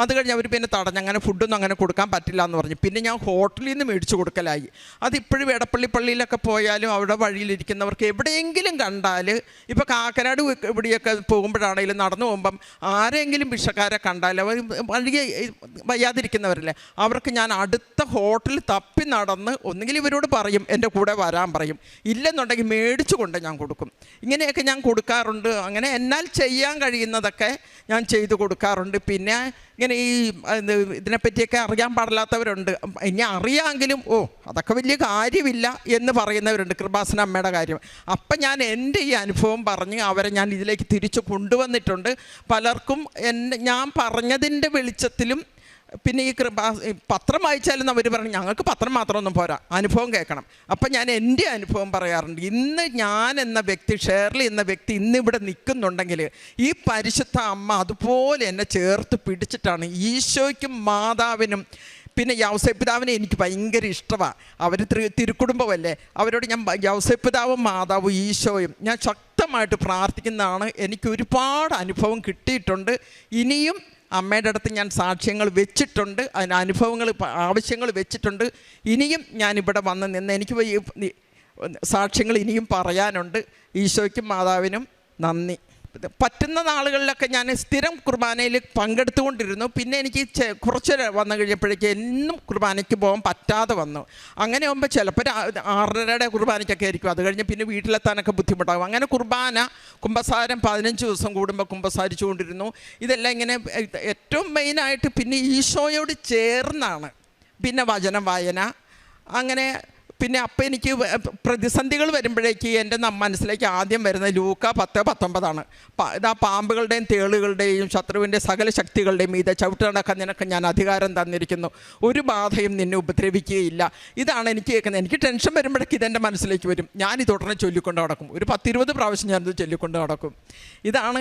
അത് കഴിഞ്ഞ് അവർ പിന്നെ തടഞ്ഞ് അങ്ങനെ ഫുഡൊന്നും അങ്ങനെ കൊടുക്കാൻ പറ്റില്ല എന്ന് പറഞ്ഞു. പിന്നെ ഞാൻ ഹോട്ടലിൽ നിന്ന് മേടിച്ച് കൊടുക്കലായി. അതിപ്പോഴും എടപ്പള്ളി പള്ളിയിലൊക്കെ പോയാലും അവിടെ വഴിയിലിരിക്കുന്നവർക്ക് എവിടെയെങ്കിലും കണ്ടാൽ, ഇപ്പോൾ കാക്കനാട് ഇവിടെയൊക്കെ പോകുമ്പോഴാണെങ്കിലും നടന്നു പോകുമ്പം ആരെങ്കിലും ഭിക്ഷക്കാരെ കണ്ടാൽ, അവർ വഴിയെ വയ്യാതിരിക്കുന്നവരല്ലേ, അവർക്ക് ഞാൻ അടുത്ത ഹോട്ടലിൽ തപ്പി നടന്ന് ഒന്നുകിൽ ഇവരോട് പറയും എൻ്റെ കൂടെ വരാൻ പറയും, ഇല്ലെന്നുണ്ടെങ്കിൽ മേടിച്ചു കൊണ്ട് ഞാൻ കൊടുക്കും. ഇങ്ങനെയൊക്കെ ഞാൻ കൊടുക്കാറുണ്ട്. അങ്ങനെ എന്നാൽ ചെയ്യാൻ കഴിയുന്നതൊക്കെ ഞാൻ ചെയ്തു കൊടുക്കാറുണ്ട്. പിന്നെ ഇങ്ങനെ ഈ ഇതിനെപ്പറ്റിയൊക്കെ അറിയാൻ പാടില്ലാത്തവരുണ്ട്. ഇനി അറിയാമെങ്കിലും അതൊക്കെ വലിയ കാര്യമില്ല എന്ന് പറയുന്നവരുണ്ട്, കൃപാസന അമ്മയുടെ കാര്യം. അപ്പം ഞാൻ എൻ്റെ ഈ അനുഭവം പറഞ്ഞ് അവരെ ഞാൻ ഇതിലേക്ക് തിരിച്ചു കൊണ്ടുവന്നിട്ടുണ്ട്. പലർക്കും ഞാൻ പറഞ്ഞതിൻ്റെ വെളിച്ചത്തിലും പിന്നെ ഈ പത്രം വായിച്ചാലും അവർ പറഞ്ഞു ഞങ്ങൾക്ക് പത്രം മാത്രമൊന്നും പോരാ, അനുഭവം കേൾക്കണം. അപ്പം ഞാൻ എൻ്റെ അനുഭവം പറയാറുണ്ട്. ഇന്ന് ഞാൻ എന്ന വ്യക്തി, ഷേർലി എന്ന വ്യക്തി ഇന്നിവിടെ നിൽക്കുന്നുണ്ടെങ്കിൽ ഈ പരിശുദ്ധ അമ്മ അതുപോലെ എന്നെ ചേർത്ത് പിടിച്ചിട്ടാണ്. ഈശോയ്ക്കും മാതാവിനും പിന്നെ യൗസേപ്പിതാവിനെ എനിക്ക് ഭയങ്കര ഇഷ്ടമാണ്. അവർ തിരുക്കുടുംബമല്ലേ, അവരോട് ഞാൻ യൗസേപ്പിതാവും മാതാവും ഈശോയും ഞാൻ ശക്തമായിട്ട് പ്രാർത്ഥിക്കുന്നതാണ്. എനിക്ക് ഒരുപാട് അനുഭവം കിട്ടിയിട്ടുണ്ട്. ഇനിയും അമ്മയുടെ അടുത്ത് ഞാൻ സാക്ഷ്യങ്ങൾ വെച്ചിട്ടുണ്ട്, അതിന് അനുഭവങ്ങൾ ആവശ്യങ്ങൾ വെച്ചിട്ടുണ്ട്. ഇനിയും ഞാനിവിടെ വന്ന് നിന്ന് എനിക്ക് സാക്ഷ്യങ്ങൾ ഇനിയും പറയാനുണ്ട്. ഈശോയ്ക്കും മാതാവിനും നന്ദി. പറ്റുന്ന നാളുകളിലൊക്കെ ഞാൻ സ്ഥിരം കുർബാനയിൽ പങ്കെടുത്തുകൊണ്ടിരുന്നു. പിന്നെ എനിക്ക് കുറച്ച് വന്നു കഴിഞ്ഞപ്പോഴേക്ക് എന്നും കുർബാനയ്ക്ക് പോകാൻ പറ്റാതെ വന്നു. അങ്ങനെ ആകുമ്പോൾ ചിലപ്പോൾ 6:30 കുർബാനയ്ക്കൊക്കെ ആയിരിക്കും. അത് കഴിഞ്ഞ് പിന്നെ വീട്ടിലെത്താനൊക്കെ ബുദ്ധിമുട്ടാകും. അങ്ങനെ കുമ്പസാരം 15 ദിവസം കൂടുമ്പോൾ കുമ്പസാരിച്ചു കൊണ്ടിരുന്നു. ഇതെല്ലാം ഇങ്ങനെ ഏറ്റവും മെയിനായിട്ട് പിന്നെ ഈശോയോട് ചേർന്നാണ് പിന്നെ വചനം വായന. അങ്ങനെ പിന്നെ അപ്പം എനിക്ക് പ്രതിസന്ധികൾ വരുമ്പോഴേക്ക് എൻ്റെ മനസ്സിലേക്ക് ആദ്യം വരുന്നത് ലൂക്ക 10:19 ഇതാ പാമ്പുകളുടെയും തേളുകളുടെയും ശത്രുവിൻ്റെ സകല ശക്തികളുടെയും മീതെ ചവിട്ടടക്കാൻ നിനക്ക് ഞാൻ അധികാരം തന്നിരിക്കുന്നു, ഒരു ബാധയും നിന്നെ ഉപദ്രവിക്കുകയില്ല. ഇതാണ് എനിക്ക് കേൾക്കുന്നത്. എനിക്ക് ടെൻഷൻ വരുമ്പോഴേക്ക് ഇതെൻ്റെ മനസ്സിലേക്ക് വരും. ഞാനിത് ഉടനെ ചൊല്ലിക്കൊണ്ട് നടക്കും. ഒരു 10-20 പ്രാവശ്യം ഞാനിത് ചൊല്ലിക്കൊണ്ട് നടക്കും. ഇതാണ്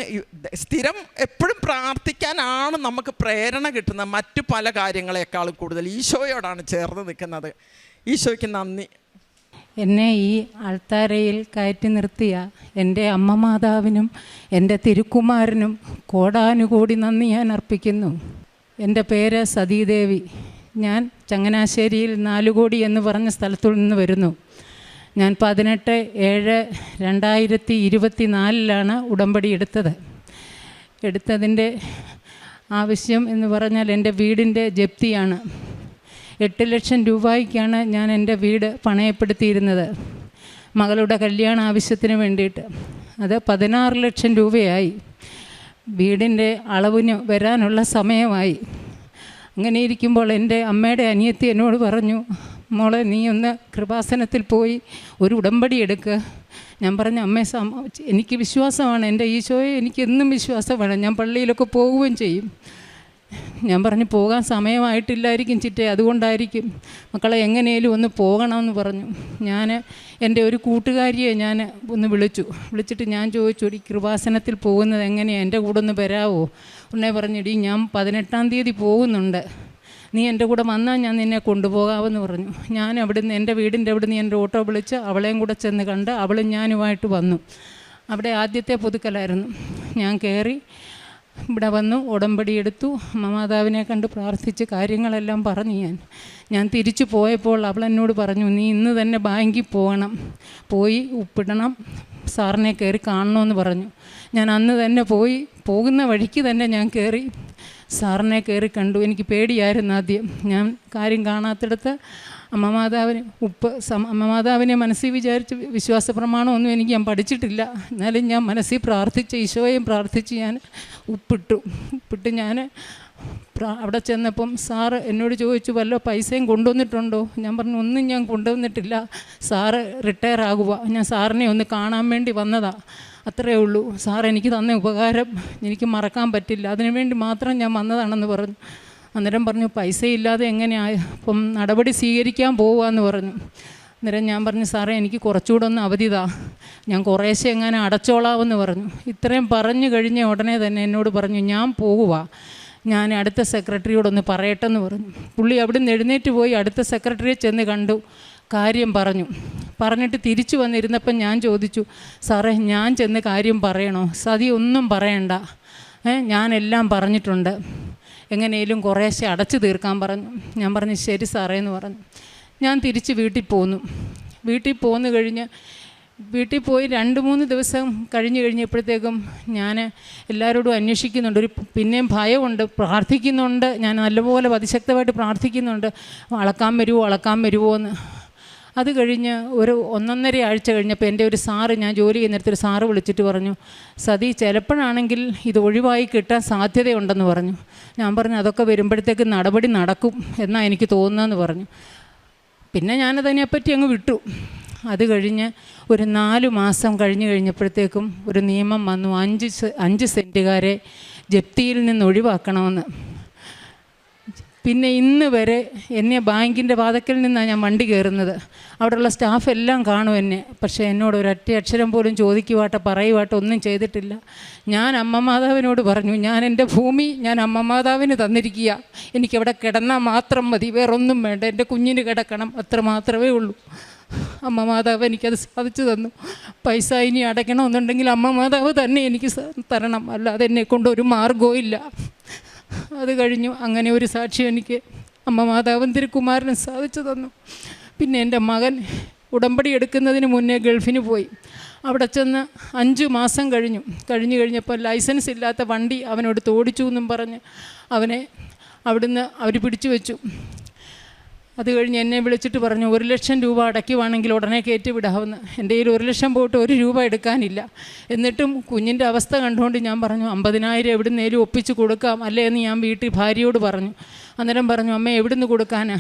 സ്ഥിരം എപ്പോഴും പ്രാർത്ഥിക്കാനാണ് നമുക്ക് പ്രേരണ കിട്ടുന്നത്. മറ്റു പല കാര്യങ്ങളെക്കാളും കൂടുതൽ ഈശോയോടാണ് ചേർന്ന് നിൽക്കുന്നത്. ഈശോയ്ക്ക് നന്ദി. എന്നെ ഈ അൾത്താരയിൽ കയറ്റി നിർത്തിയ എൻ്റെ അമ്മ മാതാവിനും എൻ്റെ തിരുക്കുമാരനും കോടാനുകോടി നന്ദി ഞാൻ അർപ്പിക്കുന്നു. എൻ്റെ പേര് സതീദേവി. ഞാൻ ചങ്ങനാശ്ശേരിയിൽ 4 കോടി എന്ന് പറഞ്ഞ സ്ഥലത്തു നിന്ന് വരുന്നു. ഞാൻ 18/7/2024 ഉടമ്പടി എടുത്തതിൻ്റെ ആവശ്യം എന്ന് പറഞ്ഞാൽ എൻ്റെ വീടിൻ്റെ ജപ്തിയാണ്. 8 ലക്ഷം രൂപയ്ക്കാണ് ഞാൻ എൻ്റെ വീട് പണയപ്പെടുത്തിയിരുന്നത് മകളുടെ കല്യാണ ആവശ്യത്തിന് വേണ്ടിയിട്ട്. അത് 16 ലക്ഷം രൂപയായി. വീടിൻ്റെ അളവിന് വരാനുള്ള സമയമായി. അങ്ങനെ ഇരിക്കുമ്പോൾ എൻ്റെ അമ്മയുടെ അനിയത്തി എന്നോട് പറഞ്ഞു, മോളെ നീ ഒന്ന് കൃപാസനത്തിൽ പോയി ഒരു ഉടമ്പടി എടുക്കുക. ഞാൻ പറഞ്ഞു അമ്മേ എനിക്ക് വിശ്വാസമാണ്, എൻ്റെ ഈശോയെ എനിക്ക് എന്നും വിശ്വാസമാണ്, ഞാൻ പള്ളിയിലൊക്കെ പോവുകയും ചെയ്യും. ഞാൻ പറഞ്ഞു പോകാൻ സമയമായിട്ടില്ലായിരിക്കും ചിറ്റേ, അതുകൊണ്ടായിരിക്കും. മക്കളെ എങ്ങനെയും ഒന്ന് പോകണമെന്ന് പറഞ്ഞു. ഞാൻ എൻ്റെ ഒരു കൂട്ടുകാരിയെ ഞാൻ ഒന്ന് വിളിച്ചിട്ട് ഞാൻ ചോദിച്ചു, ഈ കൃപാസനത്തിൽ പോകുന്നത് എങ്ങനെയാണ്, എൻ്റെ കൂടെ ഒന്ന് വരാവോ? ഉടനെ പറഞ്ഞിടി ഞാൻ 18-ാം തീയതി പോകുന്നുണ്ട്, നീ എൻ്റെ കൂടെ വന്നാൽ ഞാൻ നിന്നെ കൊണ്ടുപോകാമെന്ന് പറഞ്ഞു. ഞാൻ അവിടുന്ന് എൻ്റെ വീടിൻ്റെ അവിടുന്ന് എൻ്റെ ഓട്ടോ വിളിച്ച് അവളെയും കൂടെ ചെന്ന് കണ്ട് അവളും ഞാനുമായിട്ട് വന്നു. അവിടെ ആദ്യത്തെ പുതുക്കലായിരുന്നു. ഞാൻ കയറി ഇവിടെ വന്നു ഉടമ്പടി എടുത്തു. മാതാവിനെ കണ്ട് പ്രാർത്ഥിച്ച് കാര്യങ്ങളെല്ലാം പറഞ്ഞു. ഞാൻ തിരിച്ചു പോയപ്പോൾ അവൾ എന്നോട് പറഞ്ഞു, നീ ഇന്ന് തന്നെ ബാങ്കിൽ പോയി ഒപ്പിടണം, സാറിനെ കയറി കാണണമെന്ന് പറഞ്ഞു. ഞാൻ അന്ന് തന്നെ പോകുന്ന വഴിക്ക് തന്നെ ഞാൻ കയറി സാറിനെ കയറി കണ്ടു. എനിക്ക് പേടിയായിരുന്നു ആദ്യം. ഞാൻ കാര്യം കാണാത്തിടത്ത് അമ്മമാതാവിനെ മനസ്സിൽ വിചാരിച്ച് വിശ്വാസ പ്രമാണമൊന്നും ഞാൻ പഠിച്ചിട്ടില്ല. എന്നാലും ഞാൻ മനസ്സിൽ പ്രാർത്ഥിച്ച് ഈശോയും പ്രാർത്ഥിച്ച് ഞാൻ ഉപ്പിട്ട് ഞാൻ അവിടെ ചെന്നപ്പം സാറ് എന്നോട് ചോദിച്ചു വല്ല പൈസയും കൊണ്ടുവന്നിട്ടുണ്ടോ? ഞാൻ പറഞ്ഞു ഒന്നും ഞാൻ കൊണ്ടുവന്നിട്ടില്ല, സാറ് റിട്ടയർ ആകുക, ഞാൻ സാറിനെ ഒന്ന് കാണാൻ വേണ്ടി വന്നതാണ്, അത്രയേ ഉള്ളൂ. സാർ എനിക്ക് തന്ന ഉപകാരം എനിക്ക് മറക്കാൻ പറ്റില്ല, അതിനുവേണ്ടി മാത്രം ഞാൻ വന്നതാണെന്ന് പറഞ്ഞു. അന്നേരം പറഞ്ഞു പൈസയില്ലാതെ എങ്ങനെയാണ് ഇപ്പം നടപടി സ്വീകരിക്കാൻ പോവുകയെന്ന് പറഞ്ഞു. അന്നേരം ഞാൻ പറഞ്ഞു സാറേ എനിക്ക് കുറച്ചുകൂടെ ഒന്ന് അവധിതാ, ഞാൻ കുറേശ്ശെ എങ്ങനെ അടച്ചോളാമെന്ന് പറഞ്ഞു. ഇത്രയും പറഞ്ഞു കഴിഞ്ഞ ഉടനെ തന്നെ എന്നോട് പറഞ്ഞു ഞാൻ പോകുക, ഞാൻ അടുത്ത സെക്രട്ടറിയോടൊന്ന് പറയട്ടെന്ന് പറഞ്ഞു. പുള്ളി അവിടെ നിന്ന് എഴുന്നേറ്റ് പോയി അടുത്ത സെക്രട്ടറിയെ ചെന്ന് കണ്ടു, കാര്യം പറഞ്ഞിട്ട് തിരിച്ചു വന്നിരുന്നപ്പം ഞാൻ ചോദിച്ചു, സാറേ ഞാൻ ചെന്ന് കാര്യം പറയണോ? സതി ഒന്നും പറയണ്ട, ഞാനെല്ലാം പറഞ്ഞിട്ടുണ്ട്, എങ്ങനെയും കുറേശ്ശെ അടച്ചു തീർക്കാൻ പറഞ്ഞു. ഞാൻ പറഞ്ഞു ശരി സാറേ എന്ന് പറഞ്ഞു. ഞാൻ തിരിച്ച് വീട്ടിൽ പോന്നു. വീട്ടിൽ പോന്നു കഴിഞ്ഞ് വീട്ടിൽ പോയി 2-3 ദിവസം കഴിഞ്ഞപ്പോഴത്തേക്കും ഞാൻ എല്ലാവരോടും അന്വേഷിക്കുന്നുണ്ട്. പിന്നെയും ഭയമുണ്ട്, പ്രാർത്ഥിക്കുന്നുണ്ട്. ഞാൻ നല്ലപോലെ അതിശക്തമായിട്ട് പ്രാർത്ഥിക്കുന്നുണ്ട്, അളക്കാൻ വരുമോ എന്ന്. അത് കഴിഞ്ഞ് ഒരു 1.5 ആഴ്ച കഴിഞ്ഞപ്പോൾ എൻ്റെ ഒരു സാറ്, ഞാൻ ജോലി ചെയ്യുന്നിടത്തൊരു സാറ് വിളിച്ചിട്ട് പറഞ്ഞു, സതി ചിലപ്പോഴാണെങ്കിൽ ഇത് ഒഴിവായി കിട്ടാൻ സാധ്യതയുണ്ടെന്ന് പറഞ്ഞു. ഞാൻ പറഞ്ഞു അതൊക്കെ വരുമ്പോഴത്തേക്ക് നടപടി നടക്കും എന്നാണ് എനിക്ക് തോന്നുന്നതെന്ന് പറഞ്ഞു. പിന്നെ ഞാനതിനെപ്പറ്റി അങ്ങ് വിട്ടു. അത് കഴിഞ്ഞ് ഒരു 4 മാസം കഴിഞ്ഞപ്പോഴത്തേക്കും ഒരു നിയമം വന്നു, 5 സെൻറ്റുകാരെ ജപ്തിയിൽ നിന്ന് ഒഴിവാക്കണമെന്ന്. പിന്നെ ഇന്ന് വരെ എന്നെ ബാങ്കിൻ്റെ വാതിക്കൽ നിന്നാണ് ഞാൻ വണ്ടി കയറുന്നത്. അവിടെയുള്ള സ്റ്റാഫ് എല്ലാം കാണും എന്നെ. പക്ഷേ എന്നോട് ഒരൊറ്റ അക്ഷരം പോലും പറയുവാട്ടോ ഒന്നും ചെയ്തിട്ടില്ല. ഞാൻ അമ്മ മാതാവിനോട് പറഞ്ഞു, ഞാൻ എൻ്റെ ഭൂമി ഞാൻ അമ്മ മാതാവിന് തന്നിരിക്കുക, എനിക്കവിടെ കിടന്നാൽ മാത്രം മതി, വേറൊന്നും വേണ്ട, എൻ്റെ കുഞ്ഞിന് കിടക്കണം, അത്ര മാത്രമേ ഉള്ളൂ. അമ്മ മാതാവ് എനിക്കത് സാധിച്ചു തന്നു. പൈസ ഇനി അടയ്ക്കണമെന്നുണ്ടെങ്കിൽ അമ്മ മാതാവ് തന്നെ എനിക്ക് തരണം, അല്ലാതെ എന്നെക്കൊണ്ട് ഒരു മാർഗവും ഇല്ല. അത് കഴിഞ്ഞു. അങ്ങനെ ഒരു സാക്ഷ്യം എനിക്ക് അമ്മ മാതാവും തിരുക്കുമാരനും സാധിച്ചു തന്നു. പിന്നെ എൻ്റെ മകൻ ഉടമ്പടി എടുക്കുന്നതിന് മുന്നേ ഗൾഫിന് പോയി. അവിടെ ചെന്ന് 5 മാസം കഴിഞ്ഞപ്പോൾ ലൈസൻസ് ഇല്ലാത്ത വണ്ടി അവനോട് ഓടിച്ചു എന്നും പറഞ്ഞ് അവനെ അവിടുന്ന് അവർ പിടിച്ചു വെച്ചു. അത് കഴിഞ്ഞ് എന്നെ വിളിച്ചിട്ട് പറഞ്ഞു 1 ലക്ഷം രൂപ അടയ്ക്കുവാണെങ്കിൽ ഉടനെ കയറ്റി വിടാമെന്ന്. എൻ്റെ കയ്യിൽ 1 ലക്ഷം പോയിട്ട് 1 രൂപ എടുക്കാനില്ല. എന്നിട്ടും കുഞ്ഞിൻ്റെ അവസ്ഥ കണ്ടുകൊണ്ട് ഞാൻ പറഞ്ഞു 50,000 എവിടുന്നേലും ഒപ്പിച്ച് കൊടുക്കാം അല്ലേ എന്ന് ഞാൻ വീട്ടിൽ ഭാര്യയോട് പറഞ്ഞു. അന്നേരം പറഞ്ഞു അമ്മ എവിടുന്ന് കൊടുക്കാനാ.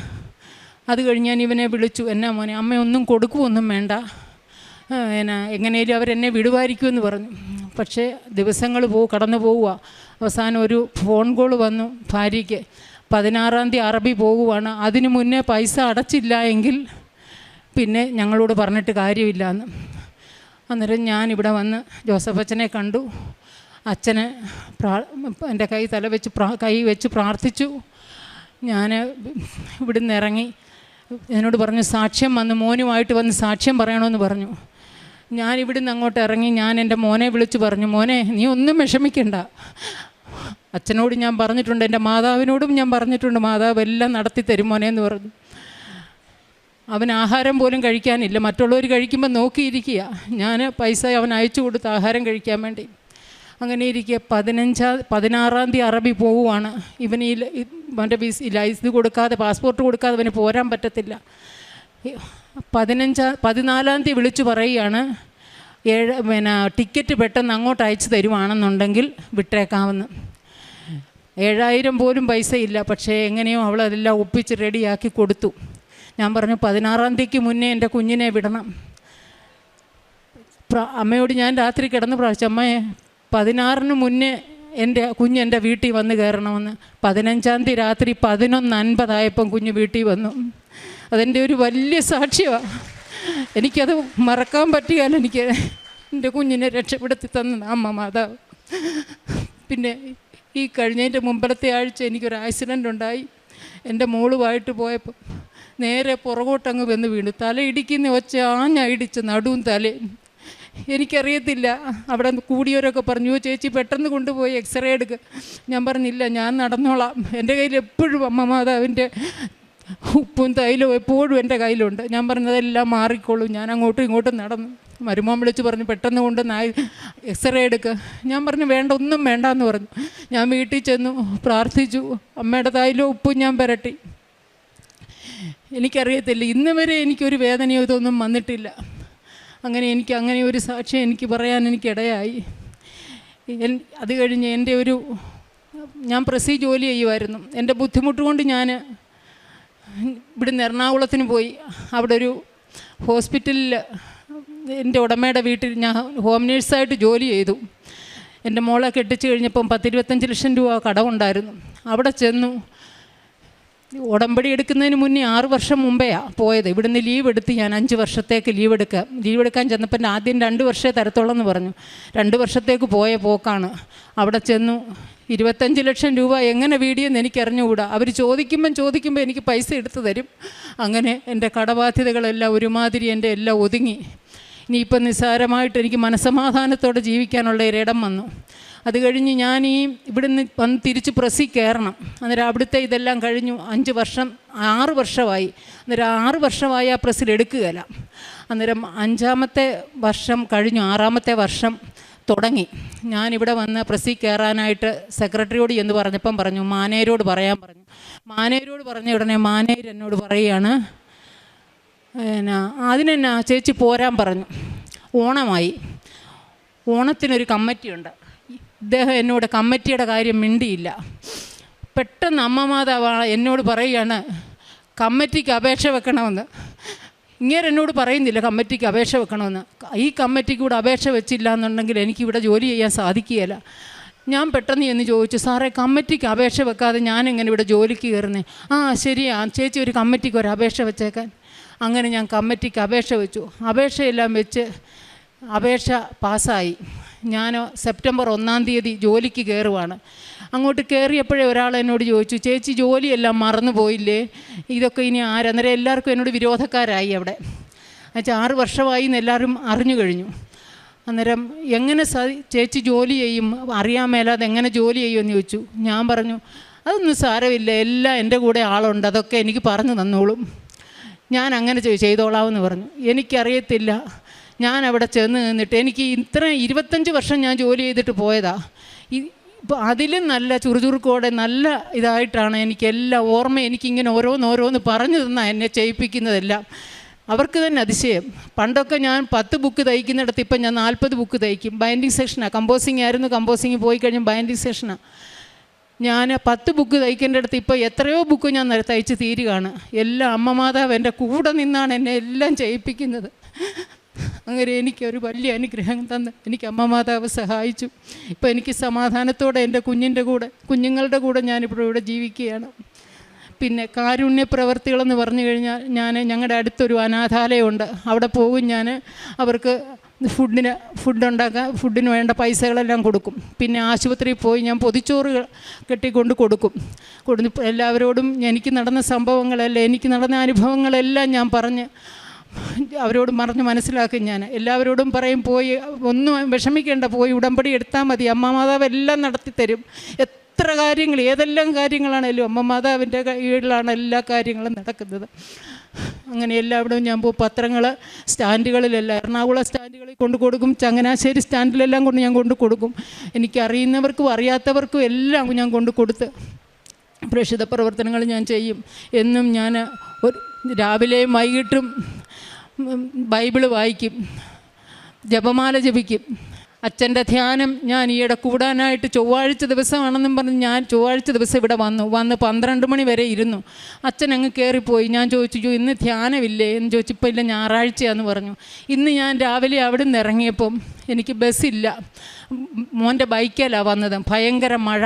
അത് കഴിഞ്ഞ് ഞാൻ ഇവനെ വിളിച്ചു, എന്നാ മോനെ അമ്മ ഒന്നും കൊടുക്കുമൊന്നും വേണ്ട, എങ്ങനെയും അവരെന്നെ വിടുവായിരിക്കുമെന്ന് പറഞ്ഞു. പക്ഷേ ദിവസങ്ങൾ കടന്നു പോവുക. അവസാനം ഒരു ഫോൺ കോൾ വന്നു ഭാര്യയ്ക്ക്, 16-ാം തീയതി അറബി പോകുവാണ്, അതിന് മുന്നേ പൈസ അടച്ചില്ല എങ്കിൽ പിന്നെ ഞങ്ങളോട് പറഞ്ഞിട്ട് കാര്യമില്ല എന്ന്. അന്നേരം ഞാനിവിടെ വന്ന് ജോസഫ് അച്ഛനെ കണ്ടു. അച്ഛനെ എൻ്റെ കൈ വെച്ച് പ്രാർത്ഥിച്ചു. ഞാൻ ഇവിടുന്ന് ഇറങ്ങി. എന്നോട് പറഞ്ഞു സാക്ഷ്യം വന്ന് മോനുമായിട്ട് വന്ന് സാക്ഷ്യം പറയണമെന്ന് പറഞ്ഞു. ഞാൻ ഇവിടുന്ന് അങ്ങോട്ട് ഇറങ്ങി. ഞാൻ എൻ്റെ മോനെ വിളിച്ച് പറഞ്ഞു, മോനെ നീ ഒന്നും വിഷമിക്കണ്ട, അച്ഛനോട് ഞാൻ പറഞ്ഞിട്ടുണ്ട്, എൻ്റെ മാതാവിനോടും ഞാൻ പറഞ്ഞിട്ടുണ്ട്, മാതാവ് എല്ലാം നടത്തി തരും മോനെ എന്ന് പറഞ്ഞു. അവൻ ആഹാരം പോലും കഴിക്കാനില്ല, മറ്റുള്ളവർ കഴിക്കുമ്പോൾ നോക്കിയിരിക്കുക. ഞാൻ പൈസ അവൻ അയച്ചു കൊടുത്ത് ആഹാരം കഴിക്കാൻ വേണ്ടി. അങ്ങനെ ഇരിക്കുക 16-ാം തീയതി അറബി പോവുകയാണ്. ഇവന് അവൻ്റെ ഇത് കൊടുക്കാതെ, പാസ്പോർട്ട് കൊടുക്കാതെ അവന് പോരാൻ പറ്റത്തില്ല. 14-ാം തീയതി വിളിച്ചു പറയുകയാണ്, ടിക്കറ്റ് പെട്ടെന്ന് അങ്ങോട്ട് അയച്ചു തരുവാണെന്നുണ്ടെങ്കിൽ വിട്ടേക്കാമെന്ന്. 7,000 പോലും പൈസ ഇല്ല. പക്ഷേ എങ്ങനെയോ അവളതെല്ലാം ഒപ്പിച്ച് റെഡിയാക്കി കൊടുത്തു. ഞാൻ പറഞ്ഞു 16-ാം തീയതിക്ക് മുന്നേ എൻ്റെ കുഞ്ഞിനെ വിടണം. അമ്മയോട് ഞാൻ രാത്രി കിടന്ന് പ്രാർത്ഥിച്ചു, അമ്മയെ 16-ന് മുന്നേ എൻ്റെ കുഞ്ഞ് എൻ്റെ വീട്ടിൽ വന്ന് കയറണമെന്ന്. 15-ാം തീയതി രാത്രി 11:50 ആയപ്പം കുഞ്ഞ് വീട്ടിൽ വന്നു. അതെൻ്റെ ഒരു വലിയ സാക്ഷ്യമാണ്. എനിക്കത് മറക്കാൻ പറ്റുകയില്ല. എനിക്ക് എൻ്റെ കുഞ്ഞിനെ രക്ഷപ്പെടുത്തി തന്ന അമ്മ മാതാവ്. പിന്നെ ഈ കഴിഞ്ഞതിൻ്റെ മുമ്പത്തെ ആഴ്ച എനിക്കൊരു ആക്സിഡൻ്റ് ഉണ്ടായി. എൻ്റെ മോളുമായിട്ട് പോയപ്പോൾ നേരെ പുറകോട്ടങ്ങ് വന്ന് വീണു. തല ഇടിക്കുന്ന ഒച്ച ആഞ്ഞടിച്ച് നടുവും തലയും. എനിക്കറിയത്തില്ല. അവിടെ കൂടിയവരൊക്കെ പറഞ്ഞു, ചേച്ചി പെട്ടെന്ന് കൊണ്ടുപോയി എക്സ്റേ എടുക്കുക. ഞാൻ പറഞ്ഞില്ല, ഞാൻ നടന്നോളാം. എൻ്റെ കയ്യിൽ എപ്പോഴും അമ്മ മാതാവിൻ്റെ ഉപ്പും തൈലവും എപ്പോഴും എൻ്റെ കയ്യിലുണ്ട്. ഞാൻ പറഞ്ഞതെല്ലാം മാറിക്കോളും. ഞാൻ അങ്ങോട്ടും ഇങ്ങോട്ടും നടന്നു. മരുമോൻ വിളിച്ച് പറഞ്ഞു പെട്ടെന്ന് കൊണ്ട് എക്സ്റേ എടുക്കുക. ഞാൻ പറഞ്ഞു വേണ്ട, ഒന്നും വേണ്ടെന്ന് പറഞ്ഞു. ഞാൻ വീട്ടിൽ ചെന്നു പ്രാർത്ഥിച്ചു. അമ്മയുടെ തൈലവും ഉപ്പും ഞാൻ പുരട്ടി. എനിക്കറിയത്തില്ല, ഇന്ന് വരെ എനിക്കൊരു വേദനയോ ഇതൊന്നും വന്നിട്ടില്ല. അങ്ങനെ ഒരു സാക്ഷ്യം എനിക്ക് പറയാൻ എനിക്കിടയായി. അത് കഴിഞ്ഞ് ഞാൻ പ്രസി ജോലി ചെയ്യുമായിരുന്നു. എൻ്റെ ബുദ്ധിമുട്ട് കൊണ്ട് ഞാൻ ഇവിടുന്ന് എറണാകുളത്തിന് പോയി. അവിടെ ഒരു ഹോസ്പിറ്റലിൽ എൻ്റെ ഉടമയുടെ വീട്ടിൽ ഞാൻ ഹോം നേഴ്സായിട്ട് ജോലി ചെയ്തു. എൻ്റെ മോളെ കെട്ടിച്ച് കഴിഞ്ഞപ്പം 10-25 ലക്ഷം രൂപ കടമുണ്ടായിരുന്നു. അവിടെ ചെന്നു. ഉടമ്പടി എടുക്കുന്നതിന് മുന്നേ 6 വർഷം മുമ്പെയാണ് പോയത്. ഇവിടുന്ന് ലീവ് എടുത്ത് ഞാൻ 5 വർഷത്തേക്ക് ലീവ് എടുക്കാൻ ചെന്നപ്പോൾ ആദ്യം 2 വർഷമേ തരത്തുള്ളെന്ന് പറഞ്ഞു. 2 വർഷത്തേക്ക് പോയ പോക്കാണ്. അവിടെ ചെന്നു. 25 ലക്ഷം രൂപ എങ്ങനെ വീടിയെന്ന് എനിക്കറിഞ്ഞുകൂടാ. അവർ ചോദിക്കുമ്പോൾ എനിക്ക് പൈസ എടുത്തു തരും. അങ്ങനെ എൻ്റെ കടബാധ്യതകളെല്ലാം ഒരുമാതിരി എൻ്റെ എല്ലാം ഒതുങ്ങി. ഇനിയിപ്പം നിസ്സാരമായിട്ട് എനിക്ക് മനസ്സമാധാനത്തോടെ ജീവിക്കാനുള്ള ഒരിടം വന്നു. അത് കഴിഞ്ഞ് ഞാൻ ഇവിടുന്ന് വന്ന് തിരിച്ച് പ്രസ്സിൽ കയറണം. അന്നേരം അവിടുത്തെ ഇതെല്ലാം കഴിഞ്ഞു 6 വർഷമായി. അന്നേരം 6 വർഷമായി ആ പ്രസ്സിൽ എടുക്കുകയില്ല. അന്നേരം 5-ാമത്തെ വർഷം കഴിഞ്ഞു, 6-ാമത്തെ വർഷം തുടങ്ങി. ഞാനിവിടെ വന്ന് പ്രസ്സിൽ കയറാനായിട്ട് സെക്രട്ടറിയോട് എന്ന് പറഞ്ഞപ്പം പറഞ്ഞു മാനേജരോട് പറയാൻ പറഞ്ഞു. മാനേജരോട് പറഞ്ഞ ഉടനെ മാനേജർ എന്നോട് പറയുകയാണ്, അതിനെന്നാ ചേച്ചി പോരാൻ പറഞ്ഞു. ഓണമായി, ഓണത്തിനൊരു കമ്മിറ്റിയുണ്ട്. ഇദ്ദേഹം എന്നോട് കമ്മിറ്റിയുടെ കാര്യം മിണ്ടിയില്ല. പെട്ടെന്ന് അമ്മ മാതാവാണ് എന്നോട് പറയുകയാണ് കമ്മിറ്റിക്ക് അപേക്ഷ വെക്കണമെന്ന്. ഇങ്ങനെ എന്നോട് പറയുന്നില്ല കമ്മിറ്റിക്ക് അപേക്ഷ വെക്കണമെന്ന്. ഈ കമ്മിറ്റിക്ക് കൂടെ അപേക്ഷ വെച്ചില്ല എന്നുണ്ടെങ്കിൽ എനിക്കിവിടെ ജോലി ചെയ്യാൻ സാധിക്കുകയില്ല. ഞാൻ പെട്ടെന്ന് എന്ന് ചോദിച്ചു, സാറേ കമ്മിറ്റിക്ക് അപേക്ഷ വെക്കാതെ ഞാനെങ്ങനെ ഇവിടെ ജോലിക്ക് കയറുന്നേ? ശരിയാ ചേച്ചി, ഒരു കമ്മിറ്റിക്ക് ഒരു അപേക്ഷ വെച്ചേക്കാൻ. അങ്ങനെ ഞാൻ കമ്മിറ്റിക്ക് അപേക്ഷ വെച്ചു. അപേക്ഷയെല്ലാം വെച്ച് അപേക്ഷ പാസ്സായി. ഞാൻ സെപ്റ്റംബർ 1-ാം തീയതി ജോലിക്ക് കയറുവാണ്. അങ്ങോട്ട് കയറിയപ്പോഴേ ഒരാൾ എന്നോട് ചോദിച്ചു, ചേച്ചി ജോലിയെല്ലാം മറന്നു പോയില്ലേ, ഇതൊക്കെ ഇനി അന്നേരം എല്ലാവർക്കും എന്നോട് വിരോധക്കാരായി അവിടെ. എന്നുവെച്ചാൽ 6 വർഷമായി എന്ന് എല്ലാവരും അറിഞ്ഞു കഴിഞ്ഞു. അന്നേരം എങ്ങനെ ചേച്ചി ജോലി ചെയ്യും, അറിയാൻ മേലാതെ എങ്ങനെ ജോലി ചെയ്യുമെന്ന് ചോദിച്ചു. ഞാൻ പറഞ്ഞു അതൊന്നും സാരമില്ല, എല്ലാം എൻ്റെ കൂടെ ആളുണ്ട്, അതൊക്കെ എനിക്ക് പറഞ്ഞു തന്നോളും, ഞാൻ അങ്ങനെ ചെയ്തോളാമെന്ന് പറഞ്ഞു. എനിക്കറിയത്തില്ല, ഞാൻ അവിടെ ചെന്ന് നിന്നിട്ട് എനിക്ക് 25 വർഷം ഞാൻ ജോലി ചെയ്തിട്ട് പോയതാ. ഇപ്പോൾ അതിലും നല്ല ചുറുചുറുക്കോടെ നല്ല ഇതായിട്ടാണ് എനിക്കെല്ലാം ഓർമ്മ. എനിക്കിങ്ങനെ ഓരോന്നോരോന്ന് പറഞ്ഞു തന്നാൽ എന്നെ ചെയ്യിപ്പിക്കുന്നതെല്ലാം അവർക്ക് തന്നെ അതിശയം. പണ്ടൊക്കെ ഞാൻ 10 ബുക്ക് തയ്ക്കുന്നിടത്ത് ഇപ്പം ഞാൻ 40 ബുക്ക് തയ്ക്കും. ബൈൻഡിങ് സെക്ഷനാണ്, കമ്പോസിങ് ആയിരുന്നു, കമ്പോസിങ് പോയി കഴിഞ്ഞ് ബൈൻഡിങ് സെക്ഷനാണ്. ഞാൻ 10 ബുക്ക് തയ്ക്കേണ്ടടുത്ത് ഇപ്പോൾ എത്രയോ ബുക്ക് ഞാൻ തയ്ച്ച് തീരുകയാണ്. എല്ലാം അമ്മ മാതാവ് എൻ്റെ കൂടെ നിന്നാണ് എന്നെ എല്ലാം ചെയ്യിപ്പിക്കുന്നത്. അങ്ങനെ എനിക്കൊരു വലിയ അനുഗ്രഹം തന്ന് എനിക്ക് അമ്മ മാതാവ് സഹായിച്ചു. ഇപ്പോൾ എനിക്ക് സമാധാനത്തോടെ എൻ്റെ കുഞ്ഞുങ്ങളുടെ കൂടെ ഞാനിപ്പോൾ ഇവിടെ ജീവിക്കുകയാണ്. പിന്നെ കാരുണ്യ പ്രവർത്തികളെന്ന് പറഞ്ഞു കഴിഞ്ഞാൽ ഞങ്ങളുടെ അടുത്തൊരു അനാഥാലയമുണ്ട്, അവിടെ പോകും ഞാൻ. അവർക്ക് ഫുഡിന് വേണ്ട പൈസകളെല്ലാം കൊടുക്കും. പിന്നെ ആശുപത്രിയിൽ പോയി ഞാൻ പൊതിച്ചോറ് കെട്ടിക്കൊണ്ട് കൊടുക്കും. എല്ലാവരോടും എനിക്ക് നടന്ന സംഭവങ്ങളെല്ലാം, എനിക്ക് നടന്ന അനുഭവങ്ങളെല്ലാം ഞാൻ അവരോട് മനസ്സിലാക്കും. ഞാൻ എല്ലാവരോടും പറയും, പോയി ഒന്നും വിഷമിക്കേണ്ട, പോയി ഉടമ്പടി എടുത്താൽ മതി, അമ്മ മാതാവ് എല്ലാം നടത്തിത്തരും. എത്ര കാര്യങ്ങൾ, ഏതെല്ലാം കാര്യങ്ങളാണേലും അമ്മ മാതാവിൻ്റെ കീഴിലാണ് എല്ലാ കാര്യങ്ങളും നടക്കുന്നത്. അങ്ങനെ എല്ലാവിടെയും ഞാൻ പത്രങ്ങൾ സ്റ്റാൻഡുകളിലെല്ലാം, എറണാകുളം സ്റ്റാൻഡുകളിൽ കൊണ്ട് കൊടുക്കും, ചങ്ങനാശ്ശേരി സ്റ്റാൻഡിലെല്ലാം ഞാൻ കൊണ്ട് കൊടുക്കും. എനിക്കറിയുന്നവർക്കും അറിയാത്തവർക്കും എല്ലാം ഞാൻ കൊണ്ട് കൊടുത്ത് പ്രേക്ഷിത പ്രവർത്തനങ്ങൾ ഞാൻ ചെയ്യും. എന്നും ഞാൻ രാവിലെയും വൈകിട്ടും ബൈബിള് വായിക്കും, ജപമാല ജപിക്കും. അച്ഛൻ്റെ ധ്യാനം ഞാൻ ഈയിടെ കൂടാനായിട്ട് ചൊവ്വാഴ്ച ദിവസമാണെന്നും പറഞ്ഞ് ഞാൻ ചൊവ്വാഴ്ച ദിവസം ഇവിടെ വന്ന് 12 മണി വരെ ഇരുന്നു. അച്ഛൻ അങ്ങ് കയറിപ്പോയി. ഞാൻ ചോദിച്ചു ഇന്ന് ധ്യാനമില്ലേ എന്ന് ചോദിച്ചപ്പോൾ ഇല്ല, ഞായറാഴ്ചയാന്ന് പറഞ്ഞു. ഇന്ന് ഞാൻ രാവിലെ അവിടെ നിന്ന് ഇറങ്ങിയപ്പം എനിക്ക് ബസ്സില്ല, മോൻ്റെ ബൈക്കിലാണ് വന്നത്. ഭയങ്കര മഴ,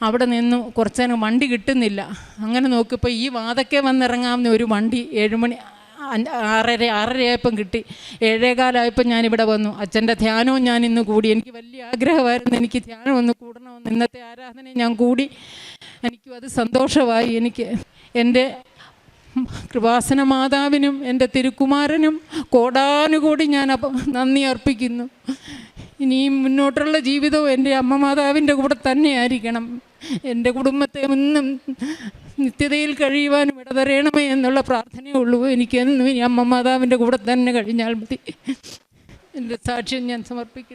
അവിടെ നിന്നു കുറച്ച് നേരം വണ്ടി കിട്ടുന്നില്ല. അങ്ങനെ നോക്കിയപ്പോൾ ഈ വാതക്കെ വന്നിറങ്ങാവുന്ന ഒരു വണ്ടി 7 മണി 6:30 കിട്ടി. 7:15 ഞാനിവിടെ വന്നു. അച്ഛൻ്റെ ധ്യാനവും ഞാൻ ഇന്ന് കൂടി. എനിക്ക് വലിയ ആഗ്രഹമായിരുന്നു എനിക്ക് ധ്യാനം ഒന്ന് കൂടണമെന്ന്. ഇന്നത്തെ ആരാധന ഞാൻ കൂടി, എനിക്കും അത് സന്തോഷമായി. എനിക്ക് എൻ്റെ കൃപാസന മാതാവിനും എൻ്റെ തിരുക്കുമാരനും കോടാനുകൂടി ഞാൻ നന്ദി അർപ്പിക്കുന്നു. ഇനിയും മുന്നോട്ടുള്ള ജീവിതവും എൻ്റെ അമ്മ മാതാവിൻ്റെ കൂടെ തന്നെയായിരിക്കണം. എൻ്റെ കുടുംബത്തെ ഒന്നും നിത്യതയിൽ കഴിയുവാനും ഇടതരയണമേ എന്നുള്ള പ്രാർത്ഥനയേ ഉള്ളൂ. എനിക്കെന്നും ഇനി അമ്മ മാതാവിൻ്റെ കൂടെ തന്നെ കഴിഞ്ഞാൽ മതി. എൻ്റെ സാക്ഷ്യം ഞാൻ സമർപ്പിക്കുന്നു.